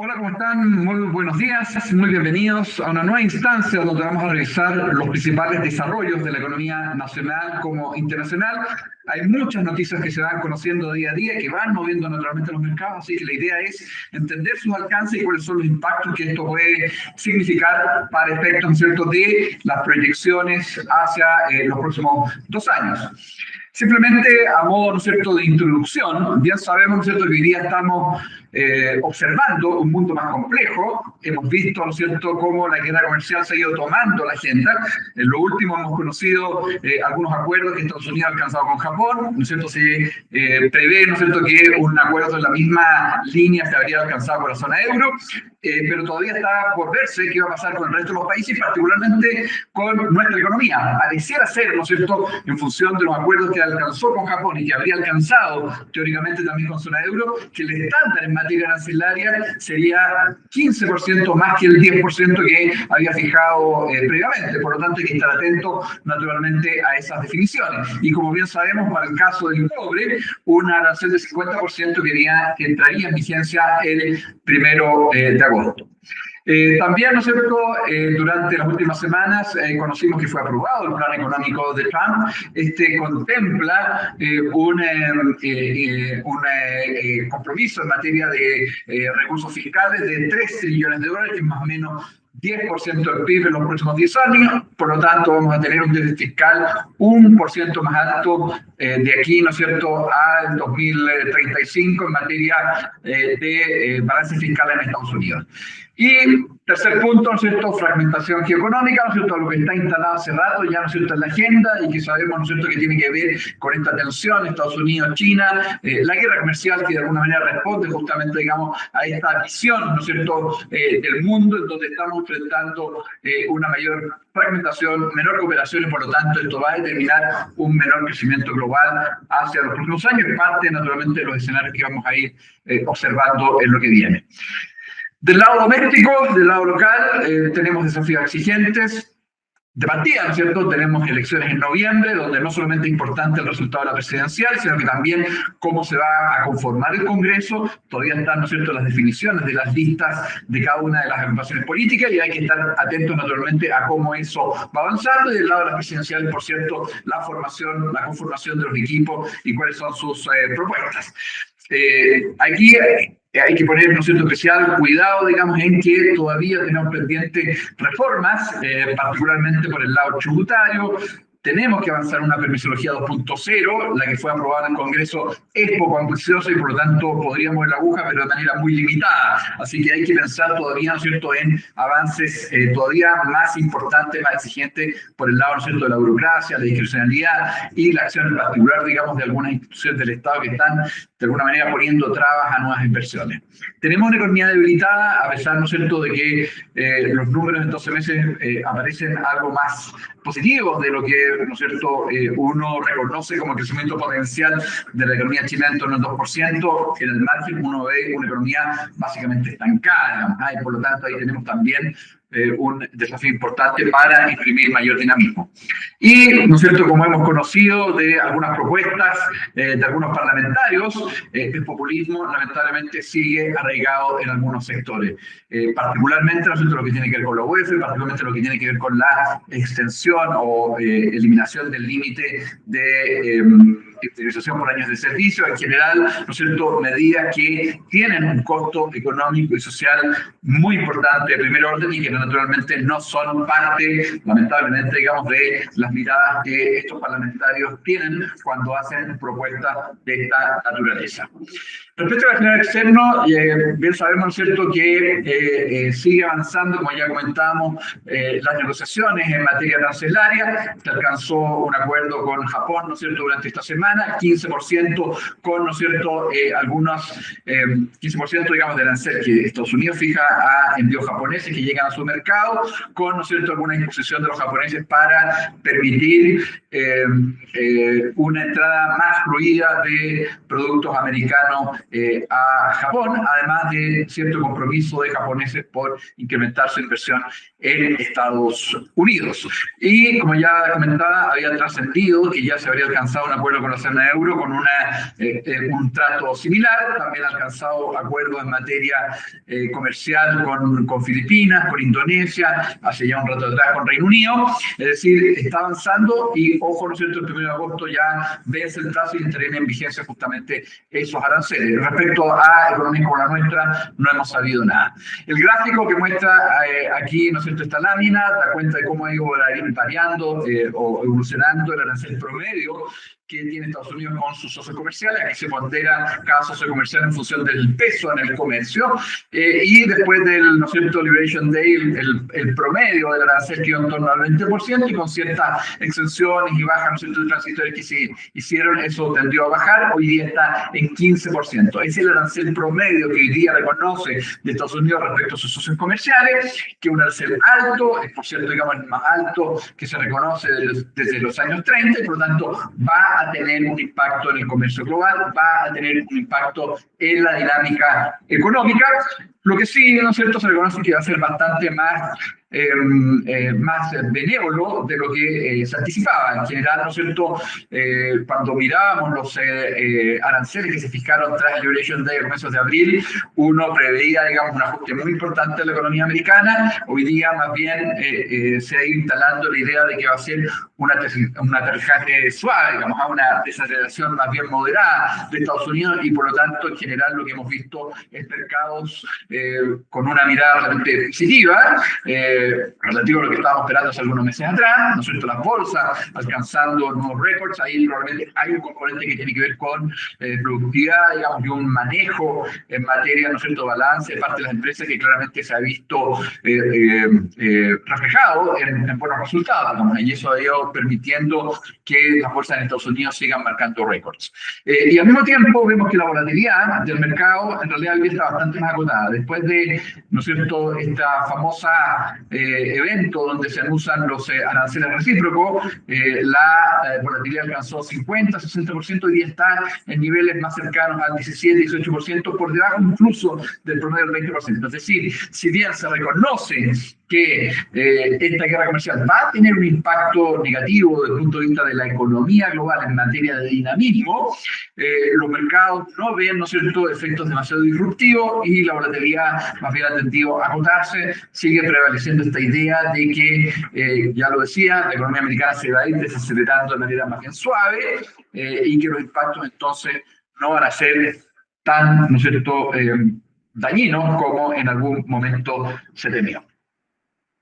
Hola, ¿cómo están? Muy buenos días, muy bienvenidos a una nueva instancia donde vamos a revisar los principales desarrollos de la economía nacional como internacional. Hay muchas noticias que se van conociendo día a día, que van moviendo naturalmente los mercados, así que la idea es entender sus alcances y cuáles son los impactos que esto puede significar para efectos, ¿no es cierto?, de las proyecciones hacia los próximos 2 años. Simplemente a modo, ¿no es cierto?, de introducción, bien sabemos, ¿no es cierto?, que hoy día estamos observando un mundo más complejo. Hemos visto, ¿no es cierto?, cómo la guerra comercial se ha ido tomando la agenda. En lo último hemos conocido algunos acuerdos que Estados Unidos ha alcanzado con Japón, ¿no es cierto? Se prevé, ¿no es cierto?, que un acuerdo en la misma línea se habría alcanzado con la zona euro, pero todavía está por verse qué va a pasar con el resto de los países, particularmente con nuestra economía. Pareciera ser, ¿no es cierto?, en función de los acuerdos que alcanzó con Japón y que habría alcanzado teóricamente también con zona euro, que el estándar en materia arancelaria sería 15% más que el 10% que había fijado previamente. Por lo tanto, hay que estar atento naturalmente a esas definiciones. Y como bien sabemos, para el caso del cobre, una arancel de 50% que entraría en vigencia el 1 de agosto. También, ¿no es cierto?, durante las últimas semanas conocimos que fue aprobado el plan económico de Trump. Este contempla un compromiso en materia de recursos fiscales de 3 trillones de dólares, que es más o menos 10% del PIB en los próximos 10 años. Por lo tanto, vamos a tener un déficit fiscal 1% más alto de aquí, ¿no es cierto?, al 2035 en materia de balance fiscal en Estados Unidos. Y tercer punto, ¿no es cierto?, fragmentación geoeconómica, ¿no es cierto?, lo que está instalado hace rato ya, ¿no es cierto?, en la agenda y que sabemos, ¿no es cierto?, que tiene que ver con esta tensión Estados Unidos-China, la guerra comercial que de alguna manera responde justamente, digamos, a esta visión, ¿no es cierto?, del mundo en donde estamos enfrentando una mayor fragmentación, menor cooperación y por lo tanto esto va a determinar un menor crecimiento global hacia los próximos años, parte naturalmente de los escenarios que vamos a ir observando en lo que viene. Del lado doméstico, del lado local, tenemos desafíos exigentes. De partida, ¿no es cierto?, tenemos elecciones en noviembre, donde no solamente es importante el resultado de la presidencial, sino que también cómo se va a conformar el Congreso. Todavía están, ¿no es cierto?, las definiciones de las listas de cada una de las agrupaciones políticas y hay que estar atentos naturalmente a cómo eso va avanzando. Y del lado de la presidencial, por cierto, la conformación de los equipos y cuáles son sus propuestas. Aquí hay que poner, ¿no es cierto?, especial cuidado, digamos, en que todavía tenemos pendientes reformas, particularmente por el lado tributario. Tenemos que avanzar en una permisología 2.0, la que fue aprobada en el Congreso es poco ambiciosa y por lo tanto podríamos mover la aguja, pero de manera muy limitada. Así que hay que pensar todavía, ¿no es cierto?, en avances todavía más importantes, más exigentes por el lado, ¿no es cierto?, de la burocracia, la discrecionalidad y la acción en particular, digamos, de algunas instituciones del Estado que están de alguna manera poniendo trabas a nuevas inversiones. Tenemos una economía debilitada, a pesar, ¿no es cierto?, de que los números en 12 meses aparecen algo más positivos de lo que, ¿no es cierto?, uno reconoce como crecimiento potencial de la economía chilena en torno al 2%. En el margen uno ve una economía básicamente estancada, digamos, y por lo tanto ahí tenemos también un desafío importante para imprimir mayor dinamismo. Y, ¿no es cierto?, como hemos conocido de algunas propuestas de algunos parlamentarios, el populismo lamentablemente sigue arraigado en algunos sectores, particularmente, ¿no es cierto?, lo que tiene que ver con la UEF, particularmente lo que tiene que ver con la extensión o eliminación del límite de utilización por años de servicio, en general, ¿no es cierto?, medidas que tienen un costo económico y social muy importante de primer orden y que naturalmente no son parte, lamentablemente, digamos, de las miradas que estos parlamentarios tienen cuando hacen propuestas de esta naturaleza. Respecto al escenario externo, bien sabemos, ¿no es cierto?, que sigue avanzando, como ya comentábamos, las negociaciones en materia arancelaria. Se alcanzó un acuerdo con Japón, ¿no es cierto?, durante esta semana, 15% con, ¿no es cierto?, 15%, digamos, de arancel que Estados Unidos fija a envíos japoneses que llegan a su mercado, con, ¿no es cierto?, alguna disposición de los japoneses para permitir una entrada más fluida de productos americanos a Japón, además de cierto compromiso de japoneses por incrementar su inversión en Estados Unidos. Y como ya comentaba, había trascendido que ya se habría alcanzado un acuerdo con la la zona euro con un trato similar. También ha alcanzado acuerdos en materia comercial con Filipinas, con Indonesia, hace ya un rato atrás con Reino Unido. Es decir, está avanzando y, ojo, ¿no es cierto?, el 1 de agosto ya vence el plazo y entrarían en vigencia justamente esos aranceles. Respecto a economías como la nuestra, no hemos sabido nada. El gráfico que muestra aquí, ¿no es cierto?, esta lámina, da cuenta de cómo ha ido variando o evolucionando el arancel promedio que tiene Estados Unidos con sus socios comerciales. Aquí se pondera cada socio comercial en función del peso en el comercio. Y después del, ¿no es cierto?, Liberation Day, el promedio del arancel quedó en torno al 20%, y con ciertas exenciones y bajas, ¿no es cierto?, transitorias que se hicieron, eso tendió a bajar. Hoy día está en 15%. Ese es el arancel promedio que hoy día reconoce de Estados Unidos respecto a sus socios comerciales, que es un arancel alto, es, por cierto, digamos, el más alto que se reconoce desde los años 30, y por lo tanto va a tener un impacto en el comercio global, va a tener un impacto en la dinámica económica. Lo que sí, ¿no es cierto?, se reconoce que va a ser bastante más benévolo de lo que se anticipaba. En general, ¿no es cierto?, cuando mirábamos los aranceles que se fijaron tras el Liberation Day a comienzos de abril, uno preveía, digamos, un ajuste muy importante de la economía americana. Hoy día, más bien, se ha ido instalando la idea de que va a ser un aterrizaje suave, digamos, a una desaceleración más bien moderada de Estados Unidos, y por lo tanto, en general, lo que hemos visto es mercados con una mirada realmente positiva, relativo a lo que estábamos esperando hace algunos meses atrás, ¿no es cierto?, las bolsas alcanzando nuevos récords. Ahí probablemente hay un componente que tiene que ver con productividad, digamos, y un manejo en materia, ¿no es cierto?, balance de parte de las empresas, que claramente se ha visto reflejado en buenos resultados, digamos, y eso ha ido permitiendo que las bolsas en Estados Unidos sigan marcando récords. Y al mismo tiempo vemos que la volatilidad del mercado en realidad hoy está bastante más acotada. Después de, ¿no es cierto?, esta famosa evento donde se anuncian los aranceles recíprocos, la volatilidad alcanzó 50-60%, hoy día está en niveles más cercanos al 17-18%, por debajo incluso del promedio del 20%. Es decir, si bien se reconoce que esta guerra comercial va a tener un impacto negativo desde el punto de vista de la economía global en materia de dinamismo, los mercados no ven, ¿no es cierto?, efectos demasiado disruptivos, y la volatilidad más bien ha tendido a agotarse. Sigue prevaleciendo esta idea de que, ya lo decía, la economía americana se va a ir desacelerando de manera más bien suave, y que los impactos entonces no van a ser tan, ¿no es cierto?, dañinos como en algún momento se temió.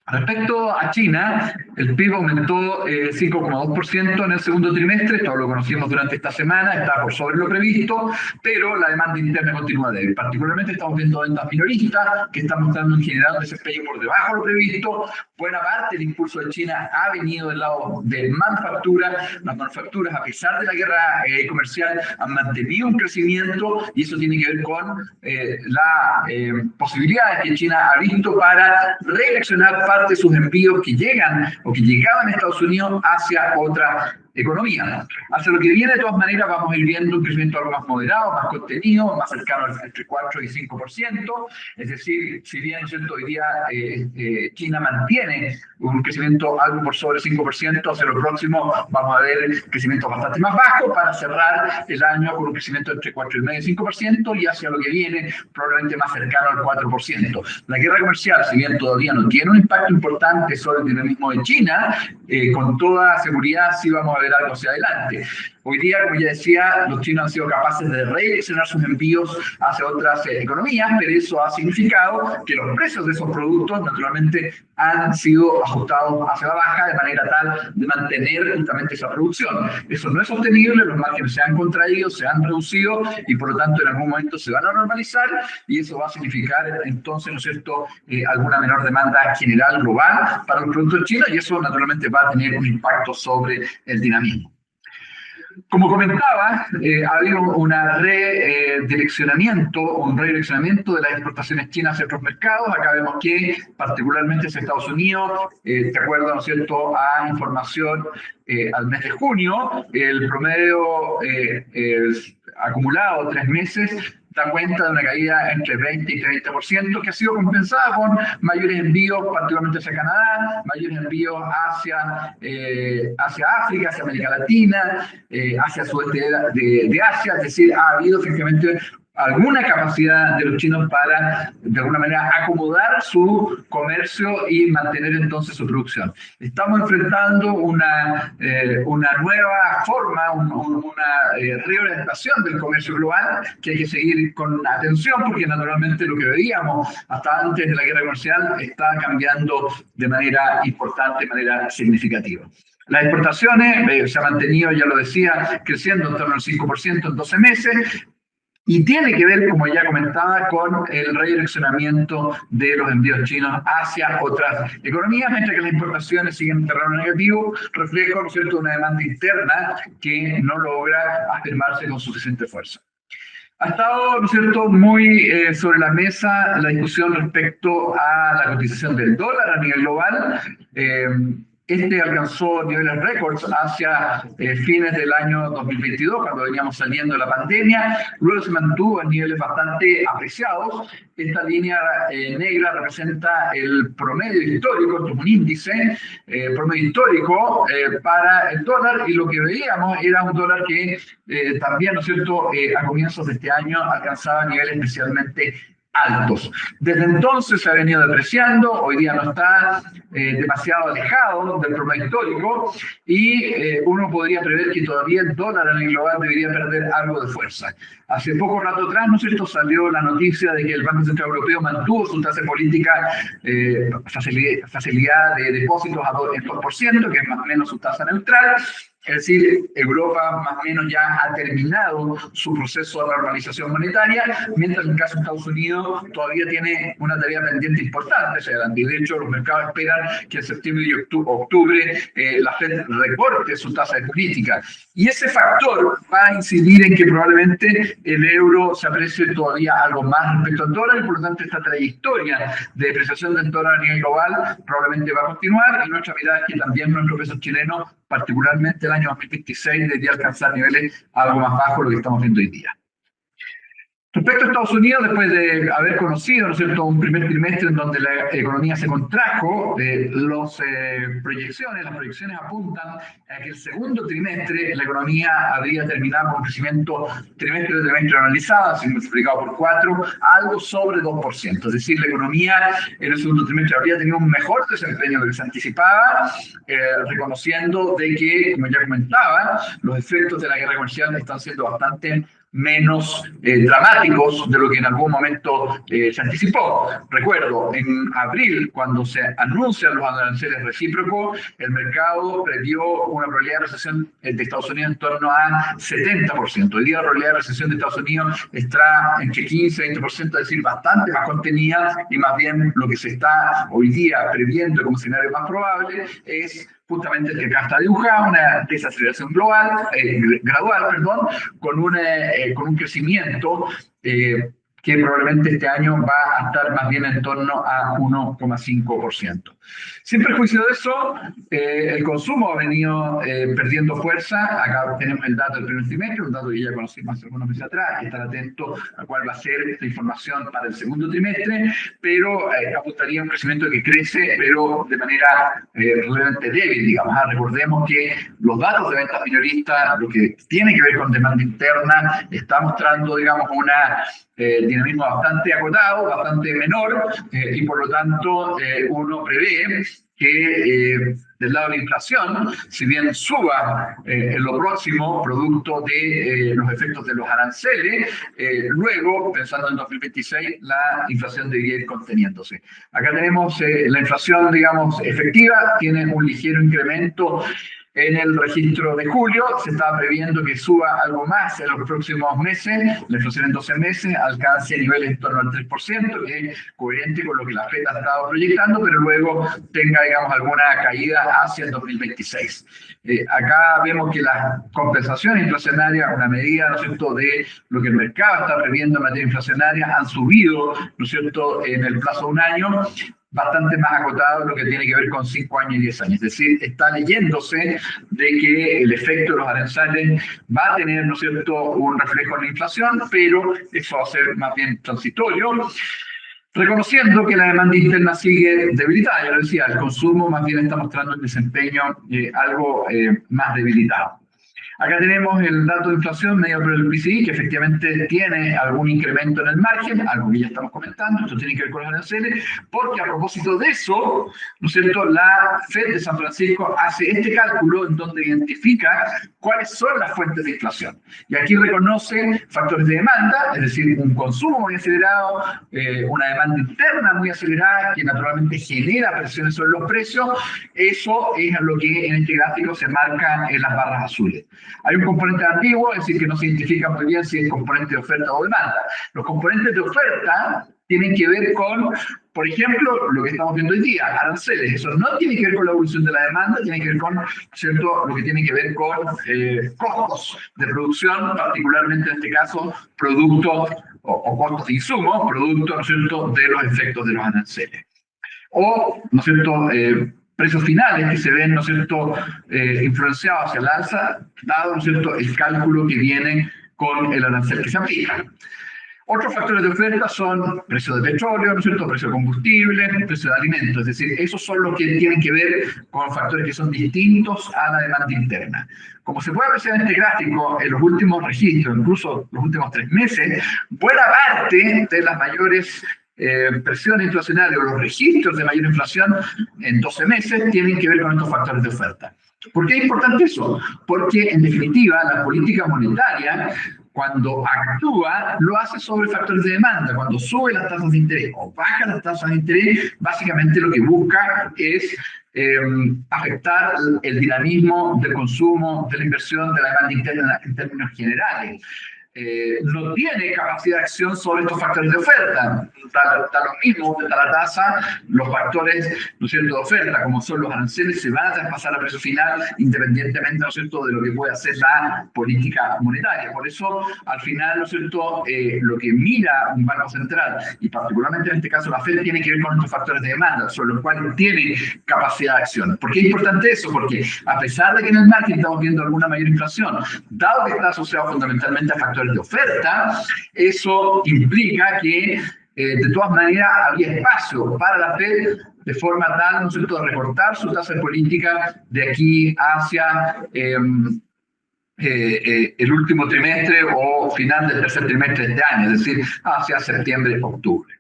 Respecto a China, el PIB aumentó 5,2% en el segundo trimestre, esto lo conocimos durante esta semana, está por sobre lo previsto, pero la demanda interna continúa débil. Particularmente estamos viendo ventas minoristas, que están mostrando en general un desempeño por debajo de lo previsto. Buena parte del impulso de China ha venido del lado de manufactura. Las manufacturas, a pesar de la guerra comercial, han mantenido un crecimiento, y eso tiene que ver con las posibilidades que China ha visto para redireccionar parte de sus envíos que llegan o que llegaban a Estados Unidos hacia otra economía. Hacia lo que viene, de todas maneras, vamos a ir viendo un crecimiento algo más moderado, más contenido, más cercano entre 4 y 5%. Es decir, si bien, ¿no es cierto?, hoy día China mantiene un crecimiento algo por sobre 5%, hacia lo próximo vamos a ver crecimientos bastante más bajos para cerrar el año con un crecimiento entre 4,5 y 5%, y hacia lo que viene probablemente más cercano al 4%. La guerra comercial, si bien todavía no tiene un impacto importante sobre el dinamismo de China, con toda seguridad sí vamos a ver algo hacia adelante. Hoy día, como ya decía, los chinos han sido capaces de redireccionar sus envíos hacia otras economías, pero eso ha significado que los precios de esos productos naturalmente han sido ajustados hacia la baja de manera tal de mantener justamente esa producción. Eso no es sostenible, los márgenes se han contraído, se han reducido, y por lo tanto en algún momento se van a normalizar, y eso va a significar entonces, ¿no es cierto?, alguna menor demanda general global para los productos chinos, y eso naturalmente va a tener un impacto sobre el dinamismo. Como comentaba, ha habido un redireccionamiento de las exportaciones chinas hacia otros mercados. Acá vemos que, particularmente hacia Estados Unidos, de acuerdo, ¿no es cierto?, a información al mes de junio, el promedio acumulado 3 meses da cuenta de una caída entre 20 y 30%, que ha sido compensada con mayores envíos, particularmente hacia Canadá, mayores envíos hacia África, hacia América Latina, hacia el sudeste de Asia. Es decir, ha habido efectivamente alguna capacidad de los chinos para, de alguna manera, acomodar su comercio y mantener entonces su producción. Estamos enfrentando una nueva forma, una reorientación del comercio global que hay que seguir con atención, porque naturalmente lo que veíamos hasta antes de la guerra comercial está cambiando de manera importante, de manera significativa. Las exportaciones se han mantenido, ya lo decía, creciendo en torno al 5% en 12 meses, y tiene que ver, como ya comentaba, con el redireccionamiento de los envíos chinos hacia otras economías, mientras que las importaciones siguen en terreno negativo, reflejo, ¿no es cierto?, una demanda interna que no logra afirmarse con suficiente fuerza. Ha estado, ¿no es cierto?, muy sobre la mesa la discusión respecto a la cotización del dólar a nivel global. Este alcanzó niveles récords hacia fines del año 2022, cuando veníamos saliendo de la pandemia. Luego se mantuvo en niveles bastante apreciados. Esta línea negra representa el promedio histórico, esto es un índice, promedio histórico para el dólar, y lo que veíamos era un dólar que también, ¿no es cierto?, a comienzos de este año alcanzaba niveles especialmente altos. Desde entonces se ha venido depreciando, hoy día no está demasiado alejado del promedio histórico, y uno podría prever que todavía el dólar a nivel global debería perder algo de fuerza. Hace poco rato atrás, ¿no es cierto?, salió la noticia de que el Banco Central Europeo mantuvo su tasa política, facilidad de depósitos en 2%, que es más o menos su tasa neutral. Es decir, Europa más o menos ya ha terminado su proceso de normalización monetaria, mientras en el caso de Estados Unidos todavía tiene una tarea pendiente importante. O sea, de hecho, los mercados esperan que en septiembre y octubre la Fed recorte su tasa de política. Y ese factor va a incidir en que probablemente el euro se aprecie todavía algo más respecto al dólar, y por lo tanto esta trayectoria de depreciación del dólar a nivel global probablemente va a continuar, y nuestra mirada es que también nuestro peso chileno, particularmente el año 2026, debería alcanzar niveles algo más bajos de lo que estamos viendo hoy día. Respecto a Estados Unidos, después de haber conocido, ¿no es cierto?, un primer trimestre en donde la economía se contrajo, las proyecciones apuntan a que el segundo trimestre la economía habría terminado con un crecimiento trimestre analizado, así multiplicado por 4, algo sobre 2%. Es decir, la economía en el segundo trimestre habría tenido un mejor desempeño de lo que se anticipaba, reconociendo de que, como ya comentaba, los efectos de la guerra comercial están siendo bastante menos dramáticos de lo que en algún momento se anticipó. Recuerdo, en abril, cuando se anuncian los aranceles recíprocos, el mercado previó una probabilidad de recesión de Estados Unidos en torno a 70%. Hoy día la probabilidad de recesión de Estados Unidos está entre 15 y 20%, es decir, bastante más contenida, y más bien lo que se está hoy día previendo como escenario más probable es justamente el que acá está dibujado, una desaceleración gradual, con un crecimiento que probablemente este año va a estar más bien en torno a 1,5%. Sin perjuicio de eso, el consumo ha venido perdiendo fuerza. Acá tenemos el dato del primer trimestre, un dato que ya conocimos hace algunos meses atrás, hay que estar atento a cuál va a ser esta información para el segundo trimestre, pero apuntaría a un crecimiento que crece, pero de manera realmente débil, digamos. Recordemos que los datos de ventas minoristas, lo que tiene que ver con demanda interna, está mostrando, digamos, una dinamismo bastante acotado, bastante menor, y por lo tanto uno prevé que del lado de la inflación, si bien suba en lo próximo producto de los efectos de los aranceles, luego, pensando en 2026, la inflación debería ir conteniéndose. Acá tenemos la inflación, digamos, efectiva, tiene un ligero incremento en el registro de julio. Se está previendo que suba algo más en los próximos meses. La inflación en 12 meses alcance niveles en torno al 3%, que es coherente con lo que la FED ha estado proyectando, pero luego tenga, digamos, alguna caída hacia el 2026. Acá vemos que las compensaciones inflacionarias, una medida, ¿no es cierto?, de lo que el mercado está previendo en materia inflacionaria, han subido, ¿no es cierto?, en el plazo de un año, bastante más acotado en lo que tiene que ver con 5 años y 10 años. Es decir, está leyéndose de que el efecto de los aranceles va a tener, ¿no es cierto?, un reflejo en la inflación, pero eso va a ser más bien transitorio, reconociendo que la demanda interna sigue debilitada. Ya lo decía, el consumo más bien está mostrando el desempeño algo más debilitado. Acá tenemos el dato de inflación medido por el PCI, que efectivamente tiene algún incremento en el margen, algo que ya estamos comentando. Esto tiene que ver con los aranceles, porque a propósito de eso, ¿no es cierto?, la FED de San Francisco hace este cálculo en donde identifica cuáles son las fuentes de inflación. Y aquí reconoce factores de demanda, es decir, un consumo muy acelerado, una demanda interna muy acelerada, que naturalmente genera presiones sobre los precios. Eso es lo que en este gráfico se marca en las barras azules. Hay un componente antiguo, es decir, que no se identifica muy bien si es componente de oferta o demanda. Los componentes de oferta tienen que ver con, por ejemplo, lo que estamos viendo hoy día, aranceles. Eso no tiene que ver con la evolución de la demanda, tiene que ver con, ¿cierto?, lo que tiene que ver con costos de producción, particularmente en este caso, productos o costos de insumo, producto, ¿no es cierto?, de los efectos de los aranceles. O, ¿no es cierto?, precios finales que se ven, ¿no es cierto?, influenciados hacia el alza, dado, ¿no es cierto?, el cálculo que viene con el arancel que se aplica. Otros factores de oferta son precio de petróleo, ¿no es cierto?, precio de combustible, precio de alimentos. Es decir, esos son los que tienen que ver con factores que son distintos a la demanda interna. Como se puede apreciar en este gráfico, en los últimos registros, incluso los últimos 3 meses, buena parte de las mayores presiones inflacionarias o los registros de mayor inflación en 12 meses tienen que ver con estos factores de oferta. ¿Por qué es importante eso? Porque, en definitiva, la política monetaria, cuando actúa, lo hace sobre factores de demanda. Cuando sube las tasas de interés o baja las tasas de interés, básicamente lo que busca es afectar el dinamismo del consumo, de la inversión, de la demanda interna en términos generales. No tiene capacidad de acción sobre estos factores de oferta. Da lo mismo, da la tasa, los factores, ¿no es cierto?, de oferta, como son los aranceles, se van a traspasar a precio final, independientemente, ¿no es cierto?, de lo que pueda hacer la política monetaria. Por eso, al final, ¿no es cierto?, lo que mira un banco central, y particularmente en este caso la FED, tiene que ver con estos factores de demanda, sobre los cuales tiene capacidad de acción. ¿Por qué es importante eso? Porque a pesar de que en el margen estamos viendo alguna mayor inflación, dado que está asociado fundamentalmente a factores de oferta, eso implica que de todas maneras había espacio para la FED de forma tal, ¿no es cierto?, de recortar su tasa de política de aquí hacia el último trimestre o final del tercer trimestre de este año, es decir, hacia septiembre-octubre.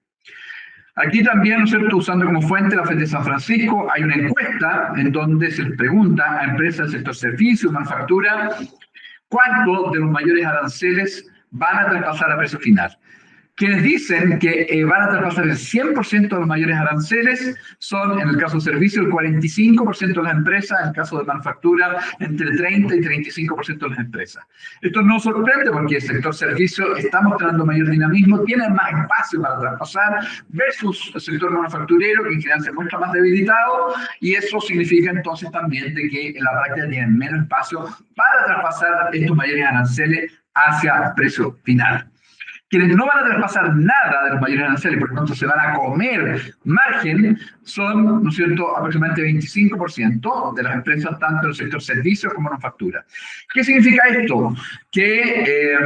Aquí también, ¿no es cierto?, usando como fuente la FED de San Francisco, hay una encuesta en donde se les pregunta a empresas del sector servicios, manufactura, ¿cuánto de los mayores aranceles van a traspasar a precio final? Quienes dicen que van a traspasar el 100% de los mayores aranceles son, en el caso de servicios, el 45% de las empresas, en el caso de manufactura, entre 30 y 35% de las empresas. Esto no sorprende porque el sector servicios está mostrando mayor dinamismo, tiene más espacio para traspasar, versus el sector manufacturero, que en general se muestra más debilitado, y eso significa entonces también de que en la práctica tienen menos espacio para traspasar estos mayores aranceles hacia precio final. Quienes no van a traspasar nada de los mayores aranceles, por lo tanto se van a comer margen, son, ¿no es cierto?, aproximadamente 25% de las empresas, tanto en el sector servicios como manufactura. ¿Qué significa esto? Que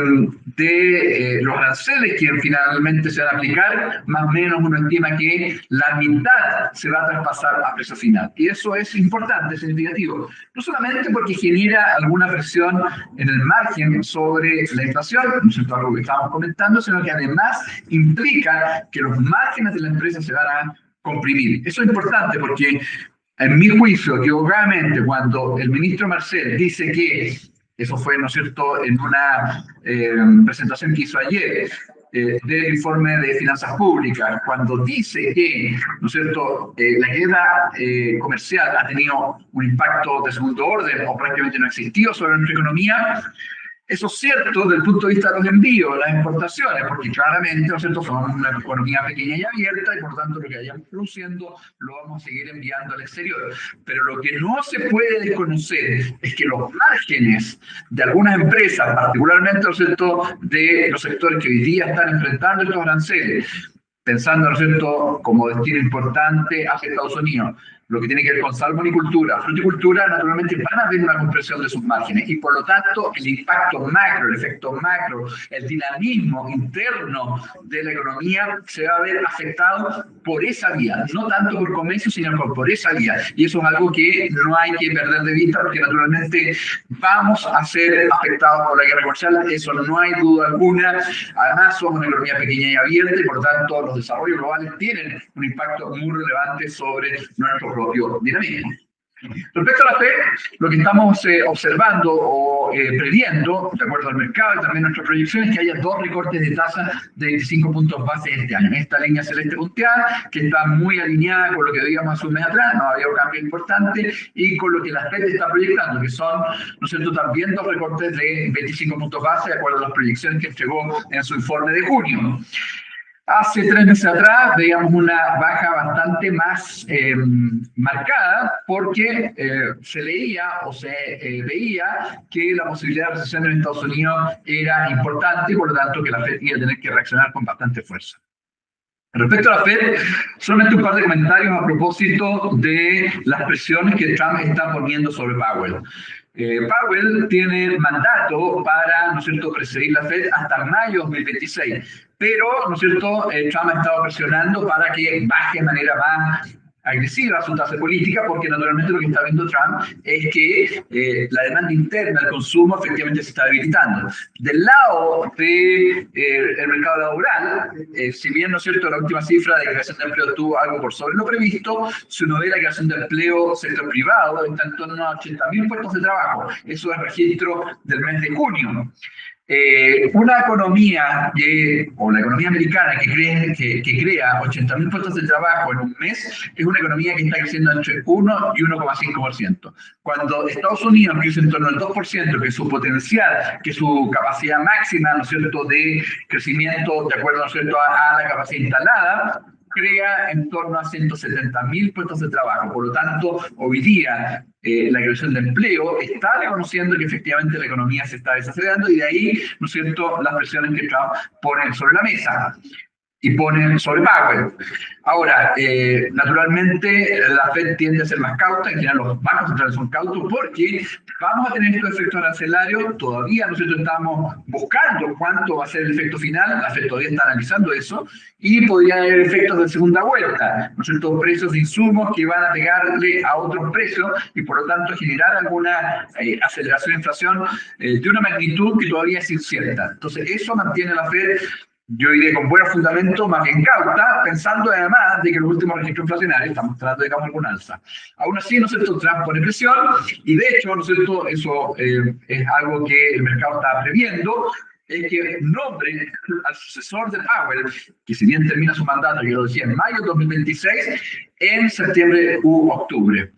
de los aranceles que finalmente se van a aplicar, más o menos uno estima que la mitad se va a traspasar a precio final. Y eso es importante, es significativo. No solamente porque genera alguna presión en el margen sobre la inflación, ¿no es cierto?, algo que estábamos comentando, sino que además implica que los márgenes de la empresa se van a comprimir. Eso es importante porque, en mi juicio, equivocadamente, cuando el ministro Marcel dice que, eso fue, ¿no es cierto?, en una presentación que hizo ayer, del informe de finanzas públicas, cuando dice que, ¿no es cierto?, la guerra comercial ha tenido un impacto de segundo orden o prácticamente no ha existido sobre nuestra economía. Eso es cierto desde el punto de vista de los envíos, las exportaciones, porque claramente, ¿no es cierto?, somos una economía pequeña y abierta y por tanto lo que vayamos produciendo lo vamos a seguir enviando al exterior. Pero lo que no se puede desconocer es que los márgenes de algunas empresas, particularmente, ¿no es cierto?, de los sectores que hoy día están enfrentando estos aranceles, pensando, ¿no es cierto?, como destino importante hacia Estados Unidos, lo que tiene que ver con salmonicultura, fruticultura, naturalmente van a haber una compresión de sus márgenes y por lo tanto el impacto macro, el efecto macro, el dinamismo interno de la economía se va a ver afectado por esa vía, no tanto por comercio, sino por esa vía. Y eso es algo que no hay que perder de vista porque naturalmente vamos a ser afectados por la guerra comercial, eso no hay duda alguna. Además, somos una economía pequeña y abierta y por tanto los desarrollos globales tienen un impacto muy relevante sobre nuestro propio dinamismo. Respecto a la Fed, lo que estamos observando o previendo, de acuerdo al mercado y también nuestras proyecciones, es que haya 2 recortes de tasa de 25 puntos base este año. Esta línea celeste punteada, que está muy alineada con lo que veíamos hace un mes atrás, no había un cambio importante, y con lo que la Fed está proyectando, que son, ¿no es cierto?, también 2 recortes de 25 puntos base, de acuerdo a las proyecciones que entregó en su informe de junio. Hace 3 meses atrás veíamos una baja bastante más marcada porque se leía o se veía que la posibilidad de recesión en Estados Unidos era importante y por lo tanto que la Fed iba a tener que reaccionar con bastante fuerza. Respecto a la Fed, solamente un par de comentarios a propósito de las presiones que Trump está poniendo sobre Powell. Powell tiene mandato para, ¿no es cierto?, presidir la Fed hasta mayo de 2026, pero, ¿no es cierto?, Trump ha estado presionando para que baje de manera más agresiva su tasa política, porque naturalmente lo que está viendo Trump es que la demanda interna, el consumo, efectivamente se está debilitando. Del lado del mercado laboral, si bien, ¿no es cierto?, la última cifra de creación de empleo estuvo algo por sobre lo previsto, si uno ve la creación de empleo sector privado, está en torno a 80.000 puestos de trabajo. Eso es registro del mes de junio. Una economía, o la economía americana que crea 80.000 puestos de trabajo en un mes, es una economía que está creciendo entre 1 y 1,5%. Cuando Estados Unidos crece en torno al 2%, que es su potencial, que es su capacidad máxima, ¿no es cierto?, de crecimiento, de acuerdo, ¿no es cierto?, a la capacidad instalada, crea en torno a 170.000 puestos de trabajo. Por lo tanto, hoy día la creación de empleo está reconociendo que efectivamente la economía se está desacelerando y de ahí, ¿no es cierto?, las presiones que Trump pone sobre la mesa y ponen sobre Powell. Ahora, naturalmente, la Fed tiende a ser más cauta, en general los bancos centrales son cautos, porque vamos a tener estos efectos arancelarios, todavía nosotros estamos buscando cuánto va a ser el efecto final, la Fed todavía está analizando eso, y podría haber efectos de segunda vuelta, ¿no es cierto?, precios de insumos que van a pegarle a otros precios, y por lo tanto generar alguna aceleración de inflación de una magnitud que todavía es incierta. Entonces, eso mantiene a la Fed, yo iré con buenos fundamentos, más bien cauta, pensando además de que los últimos registros inflacionarios están mostrando, digamos, alguna alza. Aún así, ¿no es cierto?, Trump pone presión, y de hecho, ¿no es cierto?, eso es algo que el mercado está previendo, es que nombre al sucesor de Powell, que si bien termina su mandato, yo lo decía, en mayo de 2026, en septiembre u octubre.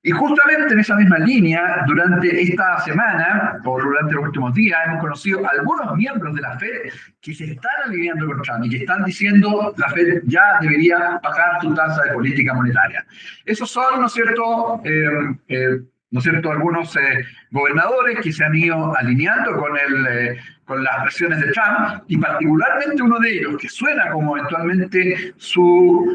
Y justamente en esa misma línea, durante esta semana, o durante los últimos días, hemos conocido a algunos miembros de la Fed que se están alineando con Trump y que están diciendo la Fed ya debería bajar su tasa de política monetaria. Esos son, ¿no es cierto?, ¿no es cierto?, algunos gobernadores que se han ido alineando con las presiones de Trump, y particularmente uno de ellos, que suena como eventualmente su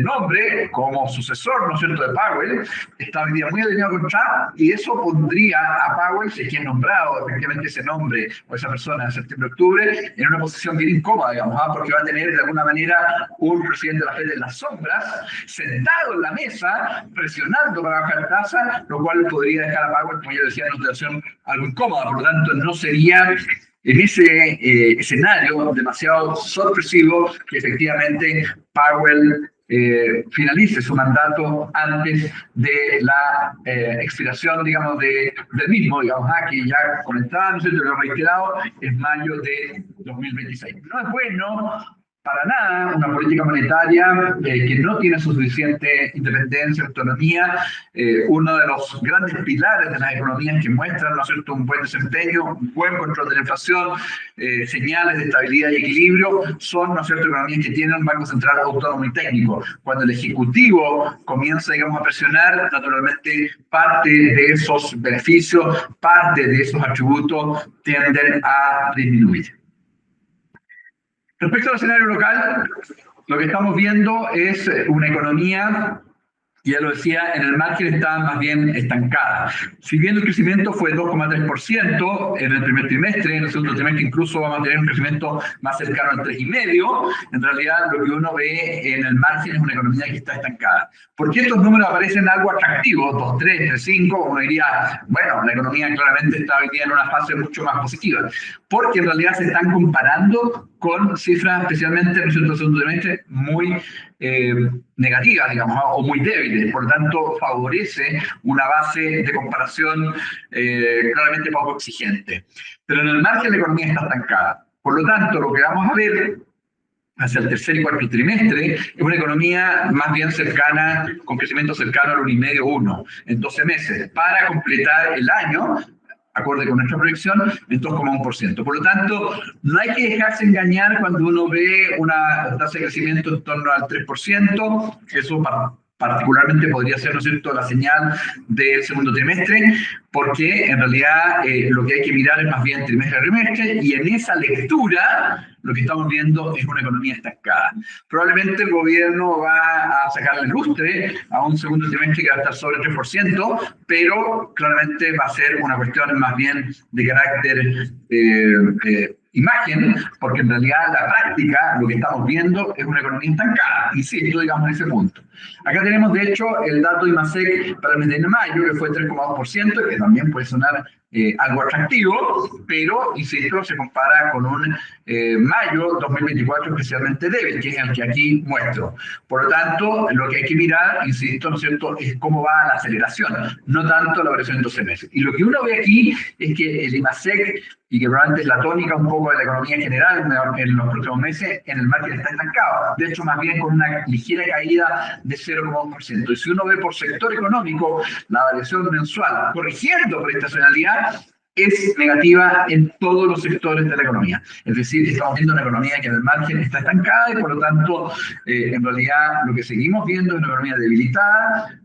nombre como sucesor, ¿no es cierto?, de Powell, está hoy día muy alineado con Trump, y eso pondría a Powell, si es quien nombrado efectivamente ese nombre o esa persona en septiembre-octubre, en una posición bien incómoda, digamos, porque va a tener de alguna manera un presidente de la Fed en las sombras, sentado en la mesa, presionando para bajar tasa, lo cual podría dejar a Powell, como yo decía, en una situación algo incómoda. Por lo tanto, no sería en ese escenario demasiado sorpresivo que efectivamente Powell finalice su mandato antes de la expiración, digamos, del mismo, digamos, que ya comentaba, no sé, te lo he reiterado, es mayo de 2026. No es bueno para nada una política monetaria que no tiene suficiente independencia, autonomía. Uno de los grandes pilares de las economías que muestran, ¿no es cierto?, un buen desempeño, un buen control de la inflación, señales de estabilidad y equilibrio, son, ¿no es cierto?, economías que tienen un banco central autónomo y técnico. Cuando el Ejecutivo comienza, digamos, a presionar, naturalmente parte de esos beneficios, parte de esos atributos tienden a disminuir. Respecto al escenario local, lo que estamos viendo es una economía, ya lo decía, en el margen está más bien estancada. Si bien el crecimiento fue 2,3% en el primer trimestre, en el segundo trimestre incluso vamos a tener un crecimiento más cercano al 3,5%, en realidad lo que uno ve en el margen es una economía que está estancada. ¿Por qué estos números aparecen algo atractivos? 2,3, 3,5, uno diría, bueno, la economía claramente está hoy día en una fase mucho más positiva, porque en realidad se están comparando con cifras, especialmente en el segundo trimestre, muy negativas, digamos, o muy débiles. Por lo tanto, favorece una base de comparación claramente poco exigente. Pero en el margen la economía está estancada. Por lo tanto, lo que vamos a ver hacia el tercer y cuarto trimestre es una economía más bien cercana, con crecimiento cercano al 1,5, 1, en 12 meses, para completar el año, acorde con nuestra proyección, en 2,1%. Por lo tanto, no hay que dejarse engañar cuando uno ve una tasa de crecimiento en torno al 3%, eso particularmente podría ser, ¿no es cierto?, la señal del segundo trimestre, porque en realidad lo que hay que mirar es más bien trimestre a trimestre, y en esa lectura lo que estamos viendo es una economía estancada. Probablemente el gobierno va a sacarle lustre a un segundo trimestre que va a estar sobre el 3%, pero claramente va a ser una cuestión más bien de carácter imagen, porque en realidad la práctica, lo que estamos viendo es una economía estancada, insisto, digamos, en ese punto. Acá tenemos, de hecho, el dato de IMASEC para el mes de mayo, que fue 3,2%, que también puede sonar algo atractivo, pero, insisto, se compara con un mayo 2024 especialmente débil, que es el que aquí muestro. Por lo tanto, lo que hay que mirar, insisto, ¿no es cierto?, es cómo va la aceleración, no tanto la variación en 12 meses. Y lo que uno ve aquí es que el IMASEC, y que probablemente es la tónica un poco de la economía en general en los próximos meses, en el margen está estancado. De hecho, más bien con una ligera caída de 0,1%. Y si uno ve por sector económico, la variación mensual, corrigiendo por estacionalidad, es negativa en todos los sectores de la economía. Es decir, estamos viendo una economía que en el margen está estancada y por lo tanto, en realidad, lo que seguimos viendo es una economía debilitada,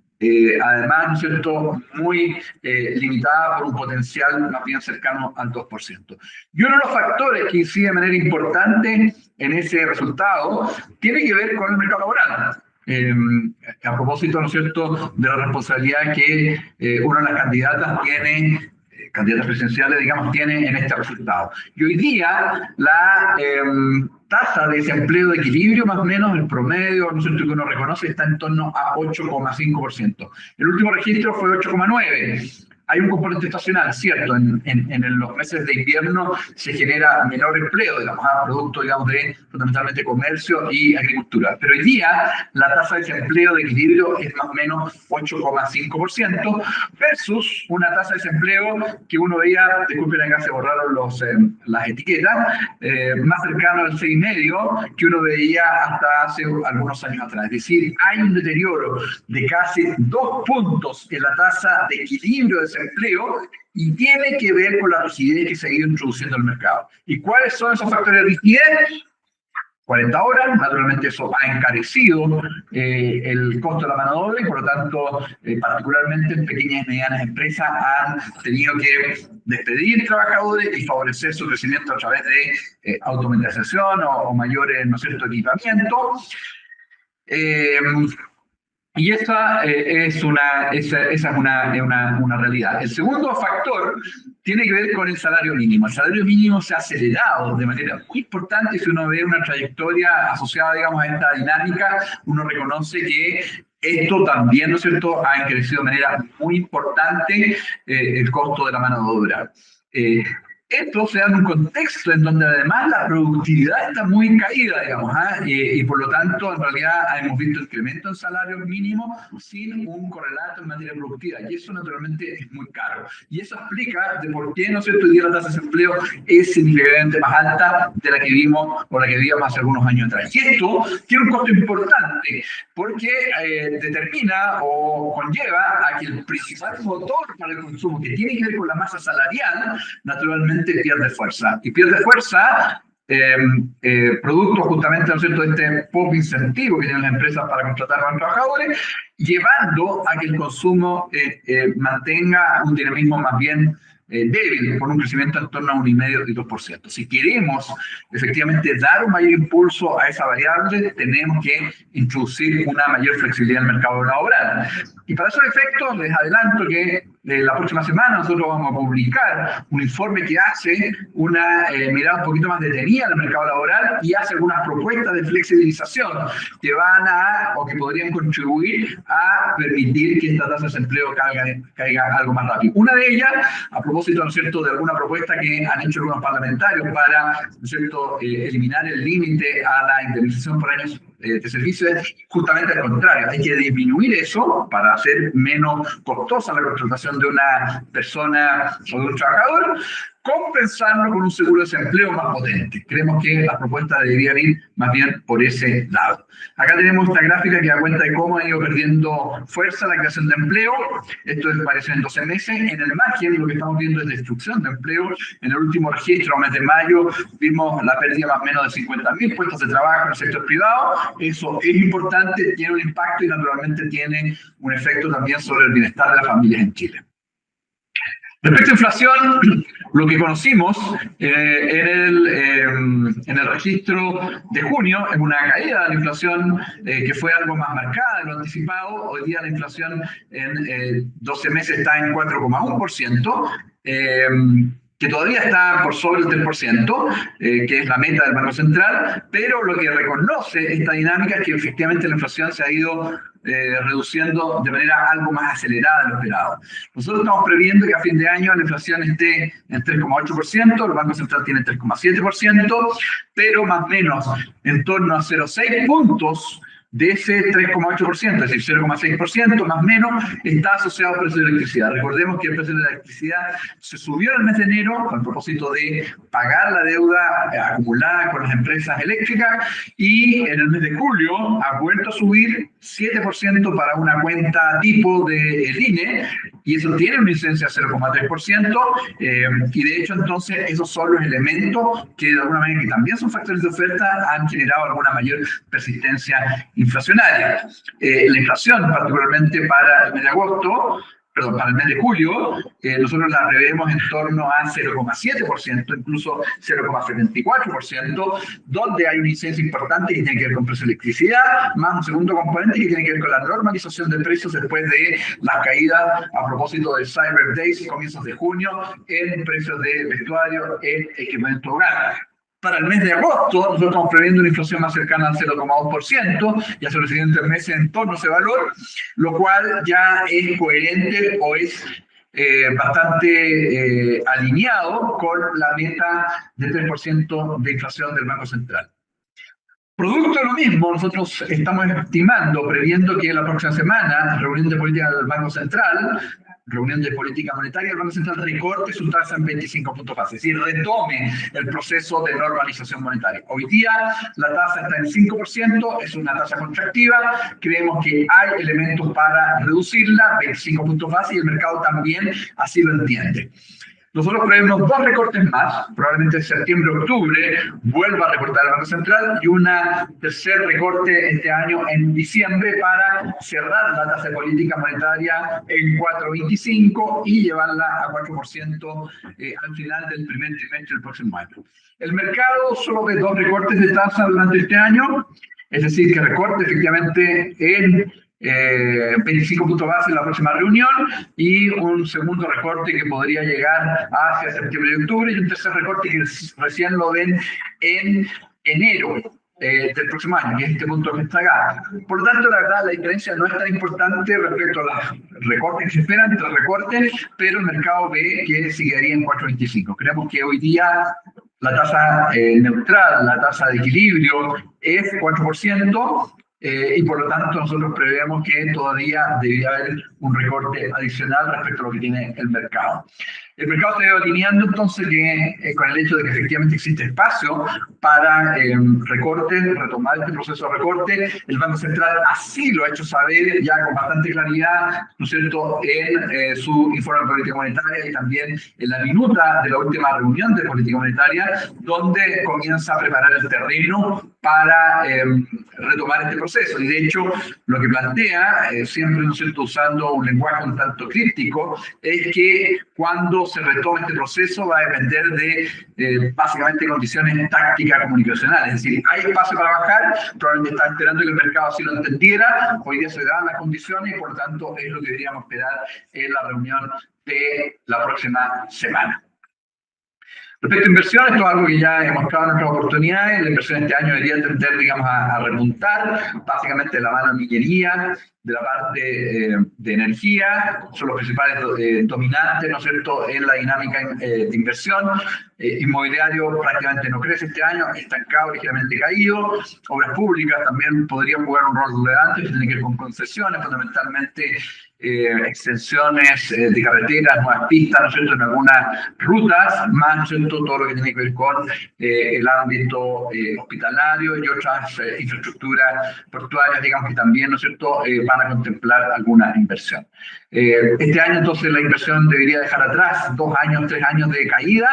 además, ¿no es cierto?, muy limitada por un potencial más bien cercano al 2%. Y uno de los factores que incide de manera importante en ese resultado tiene que ver con el mercado laboral. A propósito, ¿no es cierto?, de la responsabilidad que una de las candidatas tiene, candidatas presidenciales, digamos, tiene en este resultado. Y hoy día la tasa de desempleo de equilibrio, más o menos, el promedio, ¿no es cierto?, que uno reconoce, está en torno a 8,5%. El último registro fue 8,9%. Hay un componente estacional, cierto, en los meses de invierno se genera menor empleo, digamos, producto, digamos, de fundamentalmente comercio y agricultura. Pero hoy día la tasa de desempleo de equilibrio es más o menos 8,5% versus una tasa de desempleo que uno veía, disculpen acá se borraron las etiquetas, más cercano al 6,5% que uno veía hasta hace algunos años atrás. Es decir, hay un deterioro de casi 2 puntos en la tasa de equilibrio de desempleo y tiene que ver con la rigidez que se ha ido introduciendo en el mercado. ¿Y cuáles son esos factores de rigidez? 40 horas, naturalmente eso ha encarecido el costo de la mano de obra y por lo tanto, particularmente en pequeñas y medianas empresas han tenido que despedir trabajadores y favorecer su crecimiento a través de automatización o mayores, ¿no es cierto?, equipamiento. Y esa es una realidad. El segundo factor tiene que ver con el salario mínimo. El salario mínimo se ha acelerado de manera muy importante. Si uno ve una trayectoria asociada, digamos, a esta dinámica, uno reconoce que esto también, ¿no es cierto?, ha crecido de manera muy importante el costo de la mano de obra. Esto se da en un contexto en donde además la productividad está muy caída, digamos, y por lo tanto, en realidad, hemos visto incremento en salarios mínimos sin un correlato en materia productiva, y eso naturalmente es muy caro. Y eso explica de por qué, ¿no es cierto?, hoy día la tasa de desempleo es significativamente más alta de la que vimos o la que vivíamos hace algunos años atrás. Y esto tiene un costo importante, porque determina o conlleva a que el principal motor para el consumo, que tiene que ver con la masa salarial, naturalmente pierde fuerza. Y pierde fuerza producto justamente, ¿no es cierto?, de este poco incentivo que tienen las empresas para contratar a los trabajadores, llevando a que el consumo mantenga un dinamismo más bien débil, con un crecimiento en torno a 1,5 y 2%. Si queremos efectivamente dar un mayor impulso a esa variable, tenemos que introducir una mayor flexibilidad en el mercado laboral. Y para esos efectos, les adelanto que la próxima semana nosotros vamos a publicar un informe que hace una mirada un poquito más detenida del mercado laboral y hace algunas propuestas de flexibilización que van a, o que podrían contribuir a permitir que esta tasa de desempleo caiga algo más rápido. Una de ellas, a propósito, ¿no es cierto?, de alguna propuesta que han hecho algunos parlamentarios para, ¿no es cierto?, eliminar el límite a la indemnización por años de servicio, es justamente al contrario. Hay que disminuir eso para hacer menos costosa la contratación de una persona o de un trabajador, compensarlo con un seguro de desempleo más potente. Creemos que las propuestas deberían ir más bien por ese lado. Acá tenemos esta gráfica que da cuenta de cómo ha ido perdiendo fuerza la creación de empleo. Esto aparece en 12 meses. En el margen lo que estamos viendo es destrucción de empleo. En el último registro, mes de mayo, vimos la pérdida más o menos de 50.000 puestos de trabajo en el sector privado. Eso es importante, tiene un impacto y naturalmente tiene un efecto también sobre el bienestar de las familias en Chile. Respecto a inflación, lo que conocimos en el registro de junio es una caída de la inflación que fue algo más marcada de lo anticipado. Hoy día la inflación en 12 meses está en 4,1%. Que todavía está por sobre el 3%, que es la meta del Banco Central, pero lo que reconoce esta dinámica es que efectivamente la inflación se ha ido reduciendo de manera algo más acelerada de lo esperado. Nosotros estamos previendo que a fin de año la inflación esté en 3,8%, el Banco Central tiene 3,7%, pero más o menos en torno a 0,6 puntos de ese 3,8%, es decir, 0,6% más o menos, está asociado al precio de electricidad. Recordemos que el precio de la electricidad se subió en el mes de enero con el propósito de pagar la deuda acumulada con las empresas eléctricas y en el mes de julio ha vuelto a subir 7% para una cuenta tipo de INE y eso tiene una incidencia de 0,3% y de hecho entonces esos son los elementos que de alguna manera que también son factores de oferta han generado alguna mayor persistencia inflacionaria. La inflación, particularmente para el mes de agosto, perdón, para el mes de julio, nosotros la prevemos en torno a 0,7%, incluso 0,74%, donde hay una incidencia importante que tiene que ver con precio de electricidad, más un segundo componente que tiene que ver con la normalización de precios después de las caídas a propósito del Cyber Days y comienzos de junio en precios de vestuario en equipamiento hogar. Para el mes de agosto, nosotros estamos previendo una inflación más cercana al 0,2% y hacia los siguientes meses en torno a ese valor, lo cual ya es coherente o es bastante alineado con la meta del 3% de inflación del Banco Central. Producto de lo mismo, nosotros estamos estimando, previendo que la próxima semana, reunión de política del Banco Central, reunión de política monetaria, el Banco Central recorte su tasa en 25 puntos base, es decir, retome el proceso de normalización monetaria. Hoy día la tasa está en 5%, es una tasa contractiva, creemos que hay elementos para reducirla, 25 puntos base, y el mercado también así lo entiende. Nosotros prevemos 2 recortes más, probablemente en septiembre-octubre vuelva a recortar el Banco Central y un tercer recorte este año en diciembre para cerrar la tasa de política monetaria en 4,25 y llevarla a 4% al final del primer trimestre del próximo año. El mercado solo ve 2 recortes de tasa durante este año, es decir, que recorte efectivamente en 25 puntos base en la próxima reunión y un segundo recorte que podría llegar hacia septiembre y octubre y un tercer recorte que recién lo ven en enero del próximo año, que es este punto que está acá. Por lo tanto, la verdad, la diferencia no es tan importante respecto a los recortes que se esperan, entre recortes, pero el mercado ve que seguiría en 4,25. Creemos que hoy día la tasa neutral, la tasa de equilibrio es 4%, y por lo tanto nosotros prevemos que todavía debería haber un recorte adicional respecto a lo que tiene el mercado. El mercado está alineando entonces que, con el hecho de que efectivamente existe espacio para recorte, retomar este proceso de recorte. El Banco Central así lo ha hecho saber ya con bastante claridad, ¿no es cierto?, en su informe de política monetaria y también en la minuta de la última reunión de política monetaria, donde comienza a preparar el terreno para retomar este proceso. Y de hecho, lo que plantea, siempre, ¿no es cierto?, usando un lenguaje un tanto críptico, es que cuando cuánto se retome este proceso va a depender de básicamente condiciones tácticas comunicacionales. Es decir, hay espacio para bajar, probablemente está esperando que el mercado así lo entendiera, hoy día se dan las condiciones y por lo tanto es lo que deberíamos esperar en la reunión de la próxima semana. Respecto a inversiones, esto es algo que ya hemos mostrado en otras oportunidades. La inversión este año debería tender, digamos, a repuntar, básicamente de la mano de minería, de la parte de energía, son los principales dominantes, ¿no es cierto?, en la dinámica de inversión. Inmobiliario prácticamente no crece este año, estancado, ligeramente caído. Obras públicas también podrían jugar un rol relevante, que tiene que ver con concesiones, fundamentalmente extensiones de carreteras, nuevas pistas, ¿no es cierto?, en algunas rutas, más, ¿no es cierto?, todo lo que tiene que ver con el ámbito hospitalario y otras infraestructuras portuarias, digamos, que también, ¿no es cierto?, van a contemplar alguna inversión. Este año, entonces, la inversión debería dejar atrás 2 años, 3 años de caída,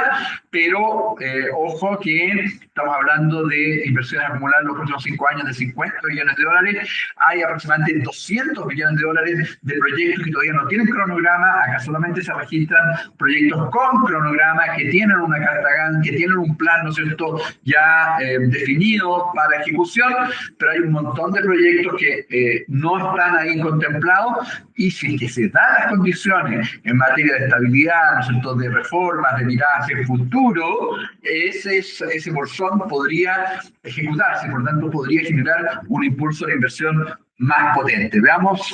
pero ojo que estamos hablando de inversiones acumuladas en los próximos 5 años de 50 millones de dólares. Hay aproximadamente 200 millones de dólares de proyectos que todavía no tienen cronograma. Acá solamente se registran proyectos con cronograma, que tienen una carta Gantt, que tienen un plan, ¿no es cierto?, ya definido para ejecución, pero hay un montón de proyectos que no están ahí contemplados, y si es que se dan las condiciones en materia de estabilidad, ¿no es cierto?, de reformas, de mirar hacia el futuro, ese bolsón podría ejecutarse, por tanto podría generar un impulso de inversión más potente. Veamos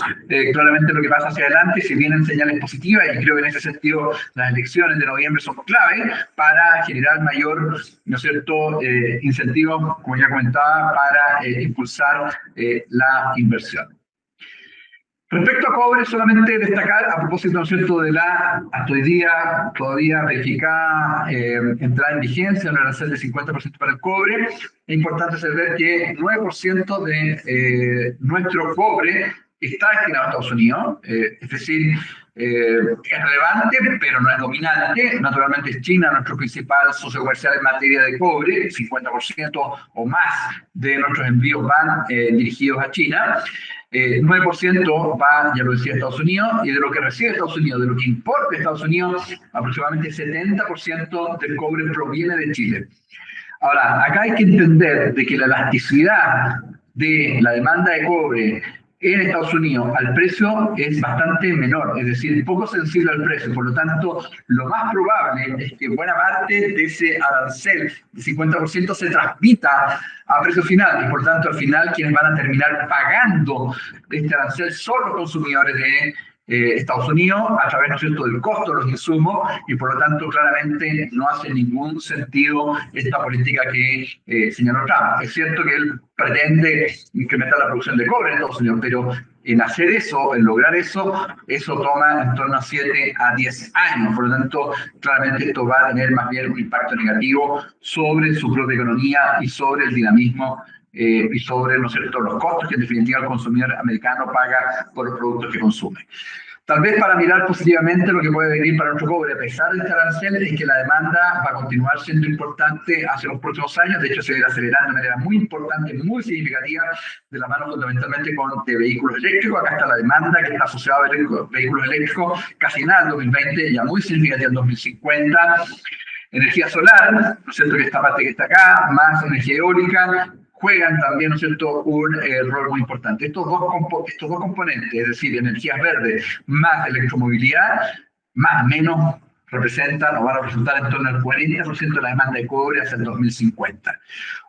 claramente lo que pasa hacia adelante, si vienen señales positivas, y creo que en ese sentido las elecciones de noviembre son clave para generar mayor, ¿no es cierto?, incentivos, como ya comentaba, para impulsar la inversión. Respecto a cobre, solamente destacar, a propósito, ¿no es cierto?, de la, hasta hoy día, todavía verificada entrada en vigencia, un arancel de 50% para el cobre. Es importante saber que 9% de nuestro cobre está destinado a Estados Unidos, es decir, es relevante, pero no es dominante. Naturalmente es China nuestro principal socio comercial en materia de cobre, 50% o más de nuestros envíos van dirigidos a China. 9% va, ya lo decía, a Estados Unidos, y de lo que recibe Estados Unidos, de lo que importa Estados Unidos, aproximadamente 70% del cobre proviene de Chile. Ahora, acá hay que entender de que la elasticidad de la demanda de cobre en Estados Unidos al precio es bastante menor, es decir, poco sensible al precio. Por lo tanto, lo más probable es que buena parte de ese arancel de 50% se transmita a precio final, y por tanto, al final, quienes van a terminar pagando este arancel son los consumidores de Estados Unidos, a través, ¿no es cierto?, del costo de los insumos, y por lo tanto claramente no hace ningún sentido esta política que señaló Trump. Es cierto que él pretende incrementar la producción de cobre en Estados Unidos, pero en hacer eso, en lograr eso, eso toma en torno a 7 a 10 años. Por lo tanto, claramente esto va a tener más bien un impacto negativo sobre su propia economía y sobre el dinamismo y sobre, ¿no es cierto?, los costos que en definitiva el consumidor americano paga por los productos que consume. Tal vez para mirar positivamente lo que puede venir para nuestro cobre, a pesar de este arancel, es que la demanda va a continuar siendo importante hacia los próximos años. De hecho, se va a ir acelerando de manera muy importante, muy significativa, de la mano fundamentalmente de vehículos eléctricos. Acá está la demanda que está asociada a vehículos eléctricos, casi nada en 2020, ya muy significativa en 2050. Energía solar, ¿no es cierto?, que esta parte que está acá, más energía eólica, juegan también, ¿no es cierto?, un rol muy importante. Estos dos componentes, es decir, energías verdes más electromovilidad, más o menos representan o van a representar en torno al 40% de la demanda de cobre hacia el 2050.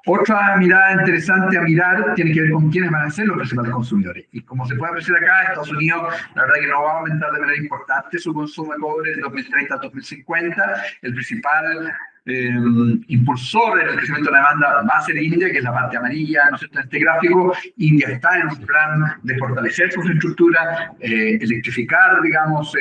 Otra mirada interesante a mirar tiene que ver con quiénes van a ser los principales consumidores. Y como se puede apreciar acá, Estados Unidos, la verdad que no va a aumentar de manera importante su consumo de cobre de 2030 a 2050. El principal impulsor del crecimiento de la demanda va a ser India, que es la parte amarilla, ¿no es cierto?, en este gráfico. India está en un plan de fortalecer su infraestructura, electrificar, digamos,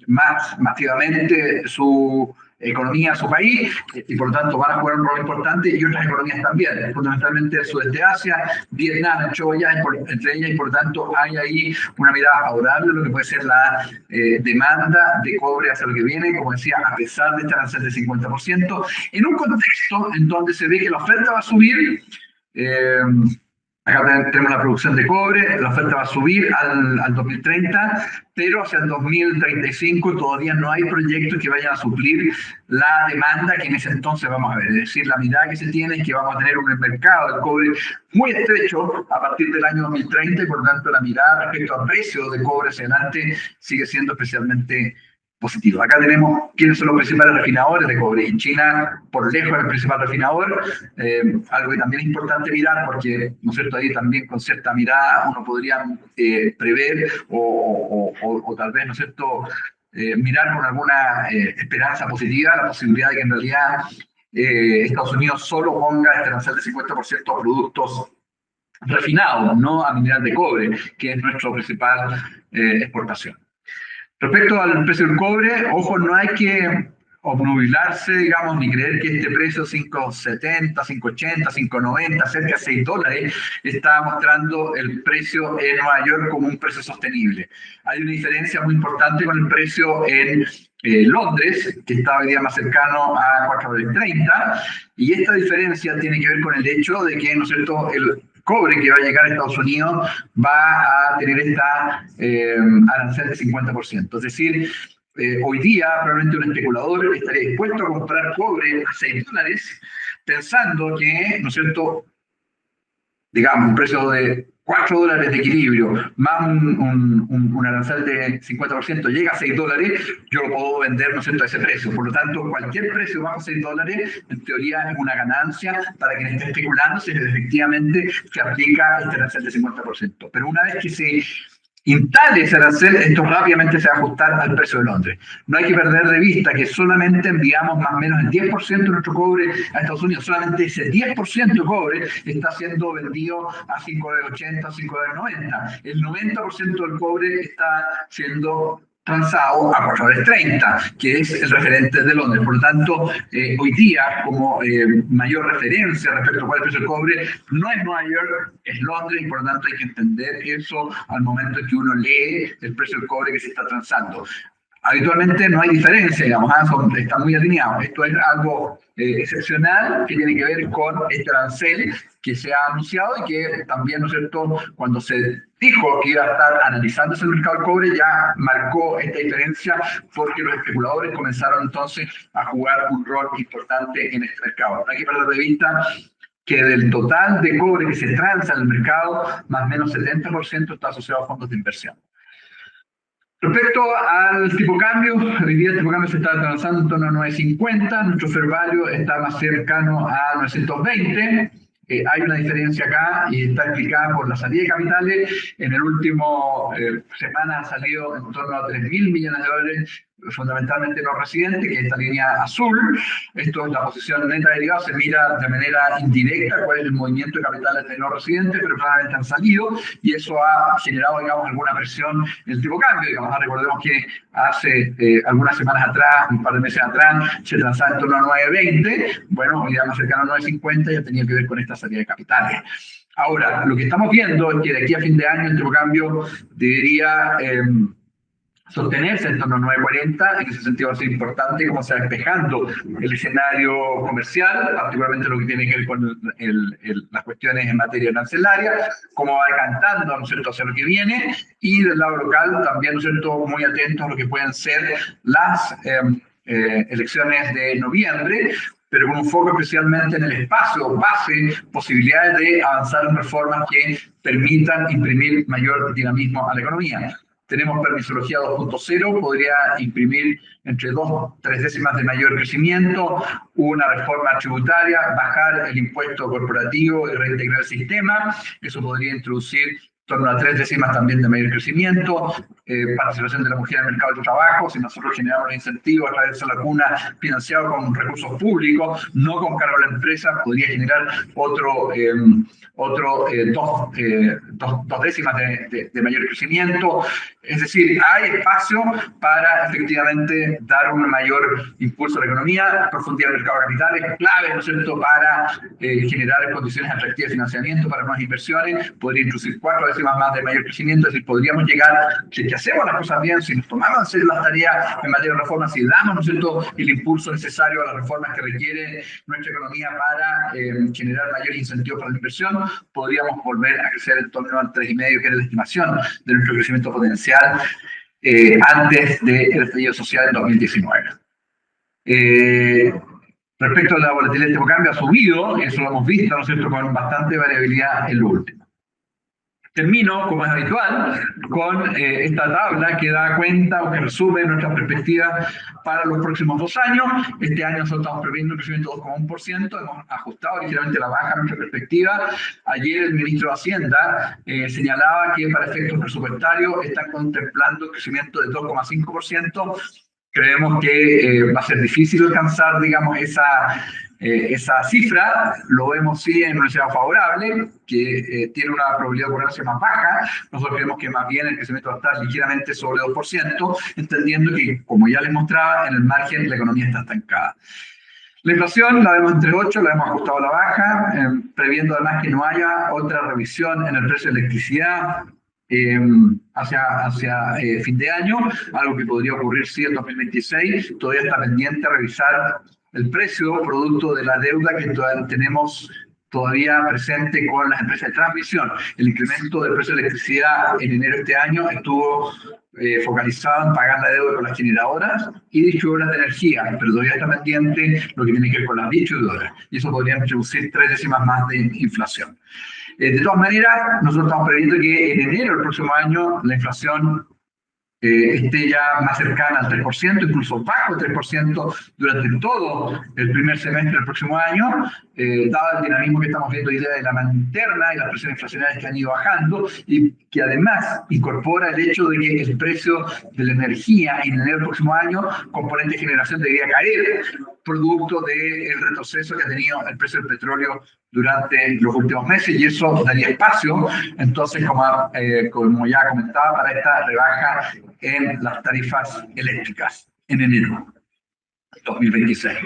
más masivamente su economía, su país, y por lo tanto van a jugar un rol importante, y otras economías también, fundamentalmente el sudeste de Asia, Vietnam, entre ellas, y por lo tanto hay ahí una mirada favorable a lo que puede ser la demanda de cobre hacia lo que viene, como decía, a pesar de este arancel de 50%, en un contexto en donde se ve que la oferta va a subir, Acá tenemos la producción de cobre, la oferta va a subir al 2030, pero hacia el 2035 todavía no hay proyectos que vayan a suplir la demanda que en ese entonces vamos a ver. Es decir, la mirada que se tiene es que vamos a tener un mercado del cobre muy estrecho a partir del año 2030 y por lo tanto la mirada respecto al precio de cobre hacia adelante sigue siendo especialmente positivo. Acá tenemos quiénes son los principales refinadores de cobre. En China, por lejos, es el principal refinador, algo que también es importante mirar, porque, ¿no es cierto?, ahí también con cierta mirada uno podría prever o tal vez, ¿no es cierto?, mirar con alguna esperanza positiva la posibilidad de que en realidad Estados Unidos solo ponga este arancel de 50% a productos refinados, no a mineral de cobre, que es nuestra principal exportación. Respecto al precio del cobre, ojo, no hay que obnubilarse, digamos, ni creer que este precio 5.70, 5.80, 5.90, cerca de $6, está mostrando el precio en Nueva York como un precio sostenible. Hay una diferencia muy importante con el precio en Londres, que está hoy día más cercano a $4.30, y esta diferencia tiene que ver con el hecho de que, ¿no es cierto?, el cobre que va a llegar a Estados Unidos va a tener esta arancel de 50%. Es decir, hoy día probablemente un especulador estaría dispuesto a comprar cobre a $6 pensando que, ¿no es cierto?, digamos, un precio de $4 de equilibrio más un arancel de 50% llega a $6, yo lo puedo vender, ¿no es cierto?, a ese precio. Por lo tanto, cualquier precio bajo $6, en teoría es una ganancia para quien esté especulando si efectivamente se aplica este arancel de 50%. Pero una vez que se instale ese arancel, esto rápidamente se va a ajustar al precio de Londres. No hay que perder de vista que solamente enviamos más o menos el 10% de nuestro cobre a Estados Unidos. Solamente ese 10% de cobre está siendo vendido a $5.80, $5.90. El 90% del cobre está siendo transado a $4.30, que es el referente de Londres. Por lo tanto, hoy día, como mayor referencia respecto a cuál es el precio del cobre, no es Nueva York, es Londres, y por lo tanto hay que entender eso al momento en que uno lee el precio del cobre que se está transando. Habitualmente no hay diferencia, digamos, está muy alineado. Esto es algo excepcional que tiene que ver con este arancel que se ha anunciado y que también, ¿no es cierto?, cuando se dijo que iba a estar analizándose el mercado del cobre, ya marcó esta diferencia porque los especuladores comenzaron entonces a jugar un rol importante en este mercado. No hay que perder de vista que del total de cobre que se transa en el mercado, más o menos 70% está asociado a fondos de inversión. Respecto al tipo de cambio, hoy día el tipo de cambio se está transando en torno a 9.50, nuestro fair value está más cercano a 920. Hay una diferencia acá y está explicada por la salida de capitales. En el último semana ha salido en torno a $3.000 millones, fundamentalmente no residentes, que es esta línea azul. Esto es la posición neta de derivados, se mira de manera indirecta cuál es el movimiento de capitales de no residentes, pero claramente han salido y eso ha generado, digamos, alguna presión en el tipo de cambio. Digamos, recordemos que hace algunas semanas atrás, un par de meses atrás, se transaba en torno a 9.20, bueno, hoy ya más cercano a 9.50, ya tenía que ver con esta salida de capitales. Ahora, lo que estamos viendo es que de aquí a fin de año el tipo de cambio debería sostenerse en torno a 9.40, en ese sentido va a ser importante cómo se va despejando el escenario comercial, particularmente lo que tiene que ver con las cuestiones en materia arancelaria, cómo va decantando, ¿no es cierto?, hacia lo que viene, y del lado local también, ¿no es cierto?, muy atentos a lo que pueden ser las elecciones de noviembre, pero con un foco especialmente en el espacio base, posibilidades de avanzar en reformas que permitan imprimir mayor dinamismo a la economía. Tenemos permisología 2.0, podría imprimir entre 2-3 décimas de mayor crecimiento, una reforma tributaria, bajar el impuesto corporativo y reintegrar el sistema, eso podría introducir en torno a 3 décimas también de mayor crecimiento, participación de la mujer en el mercado del trabajo, si nosotros generamos los incentivos a través de esa lacuna financiada con recursos públicos, no con cargo a la empresa, podría generar dos décimas de mayor crecimiento. Es decir, hay espacio para efectivamente dar un mayor impulso a la economía, profundizar el mercado de capitales, clave, ¿no es cierto?, para generar condiciones atractivas de financiamiento para nuevas inversiones, podría introducir 4 décimas más de mayor crecimiento, es decir, podríamos llegar, si hacemos las cosas bien, si nos tomamos en serio las tareas en materia de reformas, si damos, ¿no es cierto?, el impulso necesario a las reformas que requiere nuestra economía para generar mayor incentivo para la inversión, podríamos volver a crecer en torno al 3,5, que era la estimación de nuestro crecimiento potencial antes del estallido social en 2019. Respecto a la volatilidad del tipo de cambio, ha subido, eso lo hemos visto, ¿no es cierto?, con bastante variabilidad en lo último. Termino, como es habitual, con esta tabla que da cuenta o que resume nuestras perspectivas para los próximos 2 años. Este año nosotros estamos previendo un crecimiento de 2,1%, hemos ajustado ligeramente la baja nuestra perspectiva. Ayer el ministro de Hacienda señalaba que para efectos presupuestarios están contemplando un crecimiento de 2,5%. Creemos que va a ser difícil alcanzar, digamos, esa cifra. Lo vemos sí en un escenario favorable, que tiene una probabilidad de ocurrencia más baja. Nosotros creemos que más bien el crecimiento va a estar ligeramente sobre 2%, entendiendo que, como ya les mostraba, en el margen la economía está estancada. La inflación la vemos entre 8, la hemos ajustado a la baja, previendo además que no haya otra revisión en el precio de electricidad hacia fin de año, algo que podría ocurrir sí en 2026. Todavía está pendiente revisar el precio producto de la deuda que tenemos todavía presente con las empresas de transmisión. El incremento del precio de electricidad en enero de este año estuvo focalizado en pagar la deuda con las generadoras y distribuidoras de energía, pero todavía está pendiente lo que tiene que ver con las distribuidoras, y eso podría introducir 3 décimas más de inflación. De todas maneras, nosotros estamos previendo que en enero del próximo año la inflación esté ya más cercana al 3%, incluso bajo el 3% durante todo el primer semestre del próximo año, dado el dinamismo que estamos viendo hoy día de la demanda interna y las presiones inflacionarias que han ido bajando, y que además incorpora el hecho de que el precio de la energía en enero del próximo año, componente de generación, debería caer, producto del retroceso que ha tenido el precio del petróleo durante los últimos meses, y eso daría espacio, entonces, como ya comentaba, para esta rebaja en las tarifas eléctricas en enero 2026.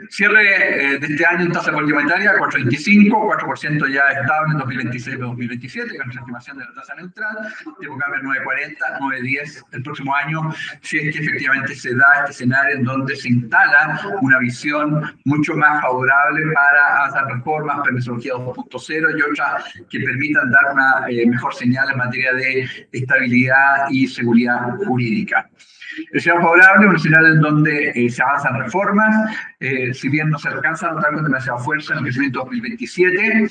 Cierre de este año en tasa complementaria 4,25, 4% ya estable en 2026-2027, con nuestra estimación de la tasa neutral, tipo cambio 9,40, 9,10 el próximo año, si es que efectivamente se da este escenario en donde se instala una visión mucho más favorable para avanzar reformas, permisología 2.0 y otras que permitan dar una mejor señal en materia de estabilidad y seguridad jurídica. El escenario favorable, un escenario en donde se avanzan reformas, si bien no se alcanza a notar con demasiada fuerza en el crecimiento 2027,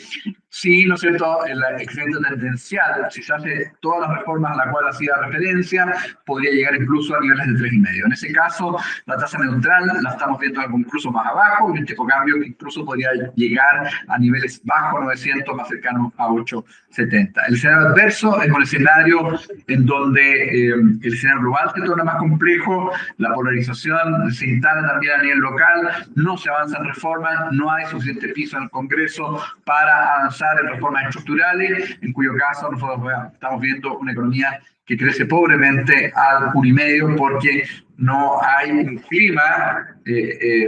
sí, ¿no es cierto?, el crecimiento tendencial, si se hace todas las reformas a las cuales hacía referencia, podría llegar incluso a niveles de 3,5. En ese caso, la tasa neutral la estamos viendo algo incluso más abajo, y el tipo de cambio que incluso podría llegar a niveles bajo 900, más cercanos a 870. El escenario adverso es un escenario en donde el escenario global se torna más complejo, la polarización se instala también a nivel local, no se avanza en reformas, no hay suficiente piso en el Congreso para avanzar en reformas estructurales, en cuyo caso nosotros estamos viendo una economía que crece pobremente al 1,5, porque no hay un clima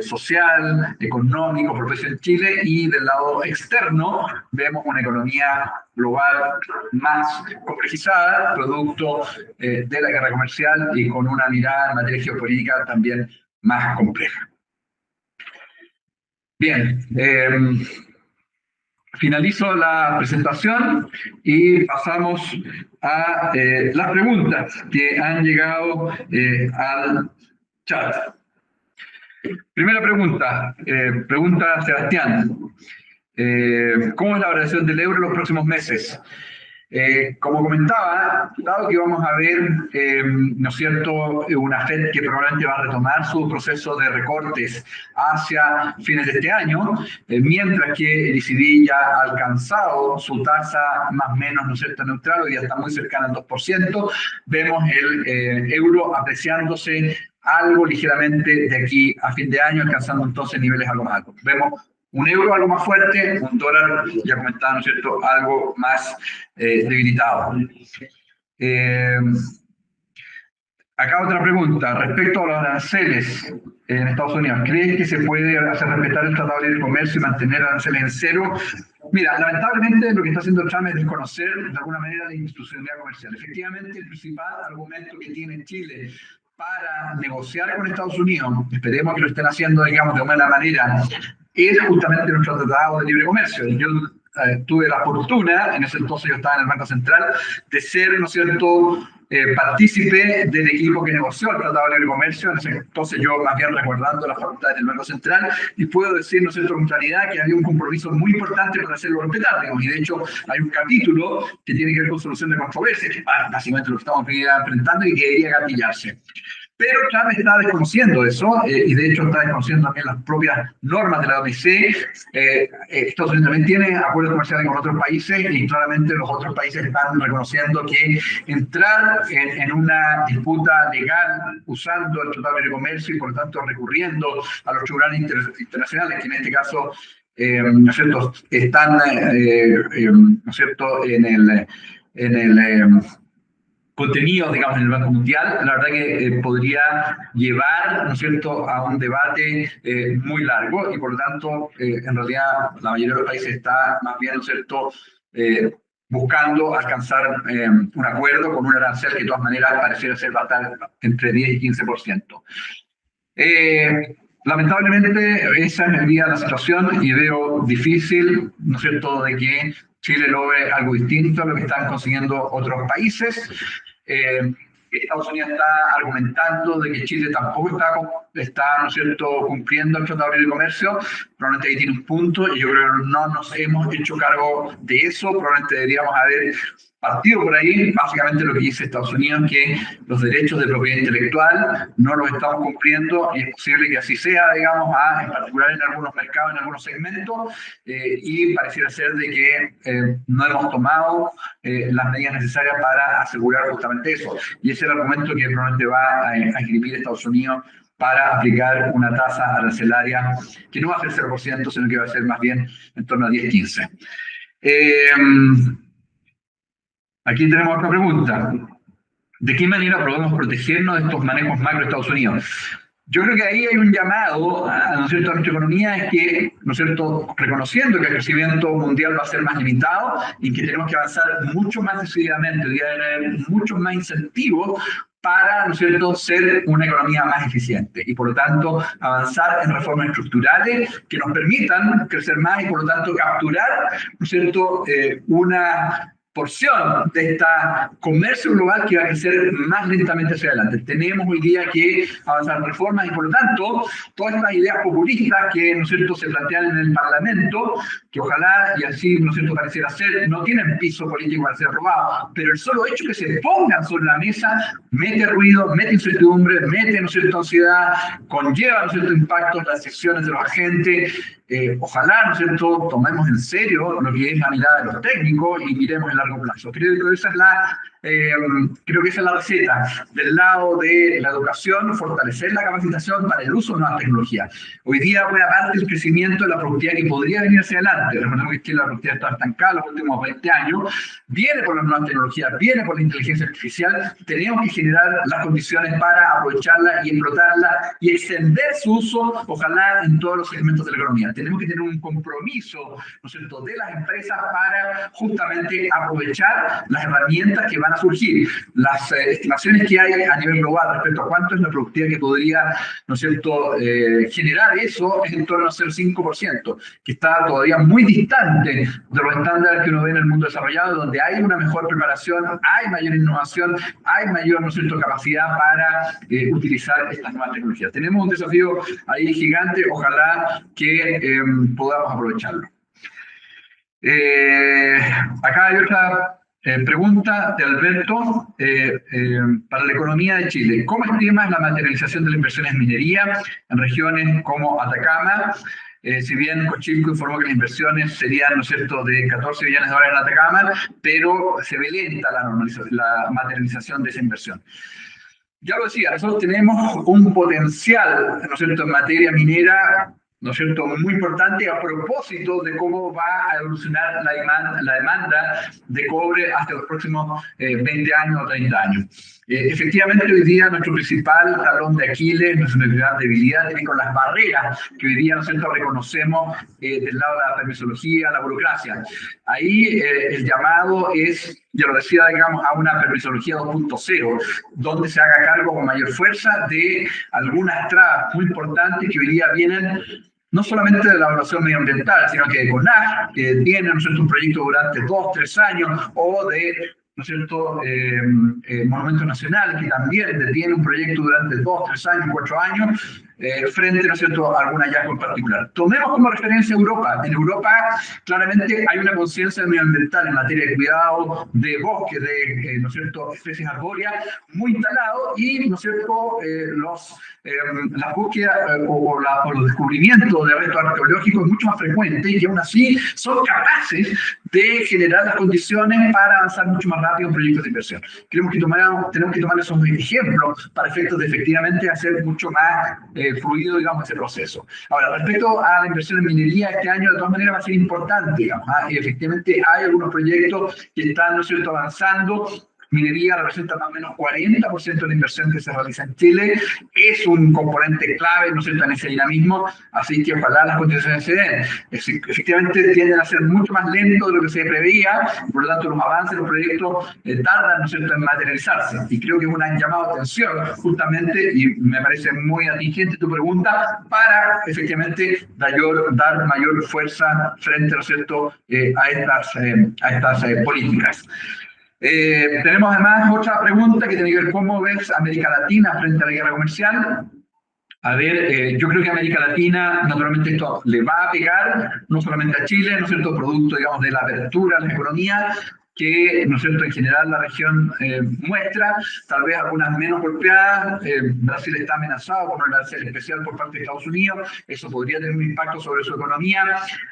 social, económico, propicio en Chile, y del lado externo vemos una economía global más complejizada, producto de la guerra comercial y con una mirada en materia geopolítica también más compleja. Bien, finalizo la presentación y pasamos a las preguntas que han llegado al chat. Primera pregunta, pregunta Sebastián. ¿Cómo es la variación del euro en los próximos meses? Como comentaba, dado que vamos a ver, ¿no es cierto?, una Fed que probablemente va a retomar su proceso de recortes hacia fines de este año, mientras que el ECB ya ha alcanzado su tasa más o menos, ¿no es cierto?, neutral, hoy ya está muy cercana al 2%, vemos el euro apreciándose algo ligeramente de aquí a fin de año, alcanzando entonces niveles algo más altos. Vemos un euro algo más fuerte, un dólar, ya comentaba, ¿no es cierto?, algo más debilitado. Acá otra pregunta, respecto a los aranceles en Estados Unidos, ¿crees que se puede hacer respetar el Tratado de Libre Comercio y mantener aranceles en cero? Mira, lamentablemente lo que está haciendo Trump es desconocer de alguna manera la institucionalidad comercial. Efectivamente, el principal argumento que tiene Chile para negociar con Estados Unidos, esperemos que lo estén haciendo, digamos, de buena manera, es justamente nuestro Tratado de Libre Comercio. Yo tuve la fortuna, en ese entonces yo estaba en el Banco Central, de ser, ¿no es cierto?, partícipe del equipo que negoció el Tratado de Libre Comercio. En ese entonces yo más bien resguardando las facultades del Banco Central, y puedo decir, ¿no es cierto?, con claridad que había un compromiso muy importante para hacerlo respetar, digamos, y de hecho hay un capítulo que tiene que ver con solución de controversias, que es básicamente lo que estamos enfrentando y que debería gatillarse. Pero Trump está desconociendo eso, y de hecho está desconociendo también las propias normas de la OMC. Estados Unidos también tiene acuerdos comerciales con otros países, y claramente los otros países están reconociendo que entrar en una disputa legal usando el Tratado de Libre Comercio y por lo tanto recurriendo a los tribunales internacionales, que en este caso ¿no es cierto?, están ¿no es cierto?, en el contenido, digamos, en el Banco Mundial, la verdad que podría llevar, ¿no es cierto?, a un debate muy largo, y por lo tanto, en realidad, la mayoría de los países está más bien, ¿no es cierto?, buscando alcanzar un acuerdo con un arancel que de todas maneras pareciera ser bastante entre 10 y 15%. Lamentablemente, esa es la situación, y veo difícil, ¿no es cierto?, de que Chile logre algo distinto a lo que están consiguiendo otros países. Estados Unidos está argumentando de que Chile tampoco está ¿no es cierto?, cumpliendo el Tratado de Libre Comercio. Probablemente ahí tiene un punto, y yo creo que no nos hemos hecho cargo de eso. Probablemente deberíamos haber partido por ahí. Básicamente lo que dice Estados Unidos, que los derechos de propiedad intelectual no los estamos cumpliendo, y es posible que así sea, digamos, en particular en algunos mercados, en algunos segmentos, y pareciera ser de que no hemos tomado las medidas necesarias para asegurar justamente eso. Y ese es el argumento que probablemente va a esgrimir Estados Unidos para aplicar una tasa arancelaria que no va a ser 0%, sino que va a ser más bien en torno a 10-15%. Aquí tenemos otra pregunta. ¿De qué manera podemos protegernos de estos manejos macro de Estados Unidos? Yo creo que ahí hay un llamado ¿no es cierto?, a nuestra economía, es que, ¿no es cierto?, reconociendo que el crecimiento mundial va a ser más limitado y que tenemos que avanzar mucho más decididamente, debería haber muchos más incentivos para, ¿no es cierto?, ser una economía más eficiente, y por lo tanto avanzar en reformas estructurales que nos permitan crecer más y por lo tanto capturar, ¿no es cierto?, una porción de este comercio global que va a crecer más lentamente hacia adelante. Tenemos hoy día que avanzar en reformas, y por lo tanto todas estas ideas populistas que, ¿no es cierto?, se plantean en el Parlamento, que ojalá, y así, ¿no es cierto?, pareciera ser, no tienen piso político para ser robados, pero el solo hecho que se pongan sobre la mesa mete ruido, mete incertidumbre, mete, ¿no es cierto?, ansiedad, conlleva, ¿no es cierto?, impactos, las decisiones de los agentes. Ojalá, ¿no es cierto?, tomemos en serio lo que es la mirada de los técnicos y miremos en largo plazo. Creo que esa es la receta. Del lado de la educación, fortalecer la capacitación para el uso de nuevas tecnologías. Hoy día, buena parte del crecimiento de la productividad que podría venir hacia adelante, recordemos que la productividad está estancada los últimos 20 años, viene por las nuevas tecnologías, viene por la inteligencia artificial. Tenemos que generar las condiciones para aprovecharla y explotarla y extender su uso, ojalá, en todos los segmentos de la economía. Tenemos que tener un compromiso, ¿no es cierto?, de las empresas para justamente aprovechar las herramientas que van a surgir. Las estimaciones que hay a nivel global respecto a cuánto es la productividad que podría, ¿no es cierto?, generar eso, es en torno al 0,5%, que está todavía muy distante de los estándares que uno ve en el mundo desarrollado, donde hay una mejor preparación, hay mayor innovación, hay mayor, ¿no es cierto?, capacidad para utilizar estas nuevas tecnologías. Tenemos un desafío ahí gigante, ojalá que podamos aprovecharlo. Acá hay otra pregunta de Alberto para la economía de Chile. ¿Cómo estimas la materialización de las inversiones en minería en regiones como Atacama? Si bien Cochilco informó que las inversiones serían, ¿no es cierto?, de 14 billones de dólares en Atacama, pero se ve lenta la materialización de esa inversión. Ya lo decía, nosotros tenemos un potencial, ¿no es cierto?, en materia minera ¿no es cierto?, muy importante a propósito de cómo va a evolucionar la demanda de cobre hasta los próximos 20 años o 30 años. Efectivamente, hoy día nuestro principal talón de Aquiles, nuestra debilidad tiene con las barreras que hoy día, ¿no es cierto?, reconocemos del lado de la permisología, la burocracia. Ahí el llamado es, yo lo decía, digamos, a una permisología 2.0, donde se haga cargo con mayor fuerza de algunas trabas muy importantes que hoy día vienen no solamente de la evaluación medioambiental, sino que de CONAF, que tiene, ¿no es cierto?, un proyecto durante 2, 3 años, o de, ¿no es cierto?, Monumento Nacional, que también tiene un proyecto durante 2, 3 años, 4 años, frente, ¿no es cierto?, a algún hallazgo en particular. Tomemos como referencia Europa. En Europa, claramente, hay una conciencia medioambiental en materia de cuidado de bosques, de, ¿no es cierto?, especies arbóreas, muy instalado, y, ¿no es cierto?, la búsqueda o los descubrimientos de restos arqueológicos es mucho más frecuente, y aún así son capaces de generar las condiciones para avanzar mucho más rápido en proyectos de inversión. Tenemos que tomar esos ejemplos para efectos de efectivamente hacer mucho más fluido, digamos, ese proceso. Ahora, respecto a la inversión en minería, este año de todas maneras va a ser importante, digamos, y efectivamente hay algunos proyectos que están, ¿no es cierto?, avanzando. Minería representa más o menos 40% de la inversión que se realiza en Chile, es un componente clave, ¿no es cierto?, en ese dinamismo, así que ojalá las condiciones se den. Efectivamente tienden a ser mucho más lentos de lo que se preveía, por lo tanto los avances, los proyectos tardan, ¿no es cierto?, en materializarse, y creo que es un llamado de atención justamente, y me parece muy atingente tu pregunta, para efectivamente dar mayor fuerza frente, ¿no es cierto?, a estas políticas. Tenemos además otra pregunta que tiene que ver cómo ves América Latina frente a la guerra comercial. A ver, yo creo que a América Latina, naturalmente, esto le va a pegar, no solamente a Chile, ¿no es cierto?, producto, digamos, de la apertura a la economía, que, ¿no es cierto?, en general la región muestra, tal vez algunas menos golpeadas. Brasil está amenazado por una arancel especial por parte de Estados Unidos, eso podría tener un impacto sobre su economía.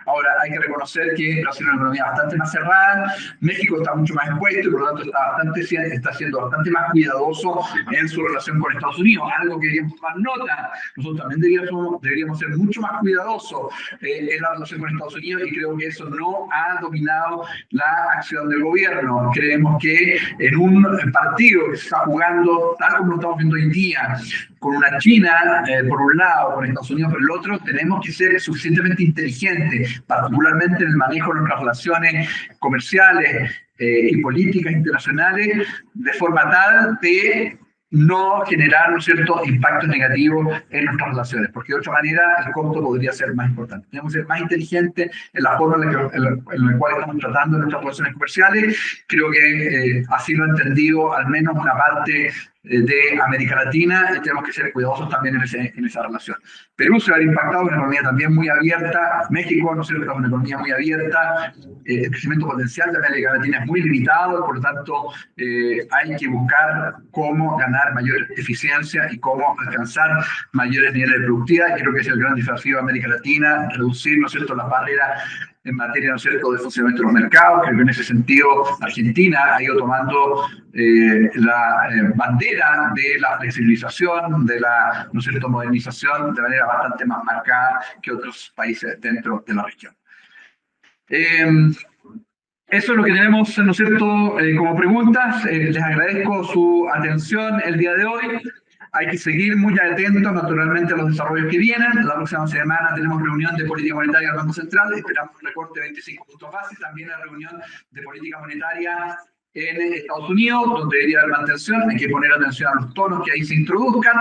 Ahora, hay que reconocer que Brasil es una economía bastante más cerrada, México está mucho más expuesto y por lo tanto está siendo bastante más cuidadoso en su relación con Estados Unidos, algo que deberíamos tomar nota. Nosotros también deberíamos ser mucho más cuidadosos en la relación con Estados Unidos, y creo que eso no ha dominado la acción del gobierno. Creemos que en un partido que se está jugando, tal como lo estamos viendo hoy en día, con una China por un lado, con Estados Unidos por el otro, tenemos que ser suficientemente inteligentes, particularmente en el manejo de nuestras relaciones comerciales y políticas internacionales, de forma tal de no generar, ¿no es cierto?, impactos negativos en nuestras relaciones, porque de otra manera el costo podría ser más importante. Tenemos que ser más inteligentes en la forma en la cual estamos tratando nuestras relaciones comerciales. Creo que así lo ha entendido al menos una parte de América Latina, y tenemos que ser cuidadosos también en esa relación. Perú se va a ver impactado, una economía también muy abierta. México, ¿no es cierto?, es una economía muy abierta. El crecimiento potencial de América Latina es muy limitado, por lo tanto hay que buscar cómo ganar mayor eficiencia y cómo alcanzar mayores niveles de productividad. Creo que es el gran desafío de América Latina, reducir, ¿no es cierto?, las barreras en materia, ¿no es cierto?, de funcionamiento de los mercados. Creo que en ese sentido Argentina ha ido tomando la bandera de la flexibilización, de la, ¿no es cierto?, modernización de manera bastante más marcada que otros países dentro de la región. Eso es lo que tenemos, ¿no es cierto?, como preguntas. Les agradezco su atención el día de hoy. Hay que seguir muy atentos, naturalmente, a los desarrollos que vienen. La próxima semana tenemos reunión de política monetaria del Banco Central. Esperamos un recorte de 25 puntos base. También la reunión de política monetaria en Estados Unidos, donde debería haber mantención. Hay que poner atención a los tonos que ahí se introduzcan.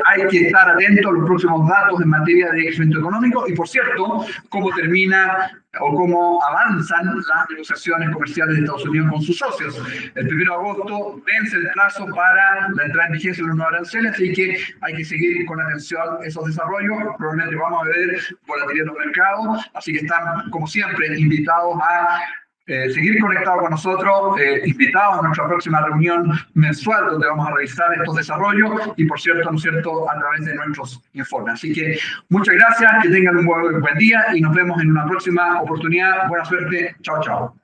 Hay que estar atentos a los próximos datos en materia de crecimiento económico y, por cierto, cómo termina o cómo avanzan las negociaciones comerciales de Estados Unidos con sus socios. El 1 de agosto vence el plazo para la entrada en vigencia de los nuevos aranceles, así que hay que seguir con atención esos desarrollos. Probablemente vamos a ver volatilidad en los mercados, así que están, como siempre, invitados a seguir conectados con nosotros, invitados a nuestra próxima reunión mensual donde vamos a revisar estos desarrollos y, por cierto, ¿no es cierto?, a través de nuestros informes. Así que muchas gracias, que tengan un buen día y nos vemos en una próxima oportunidad. Buena suerte, chao, chao.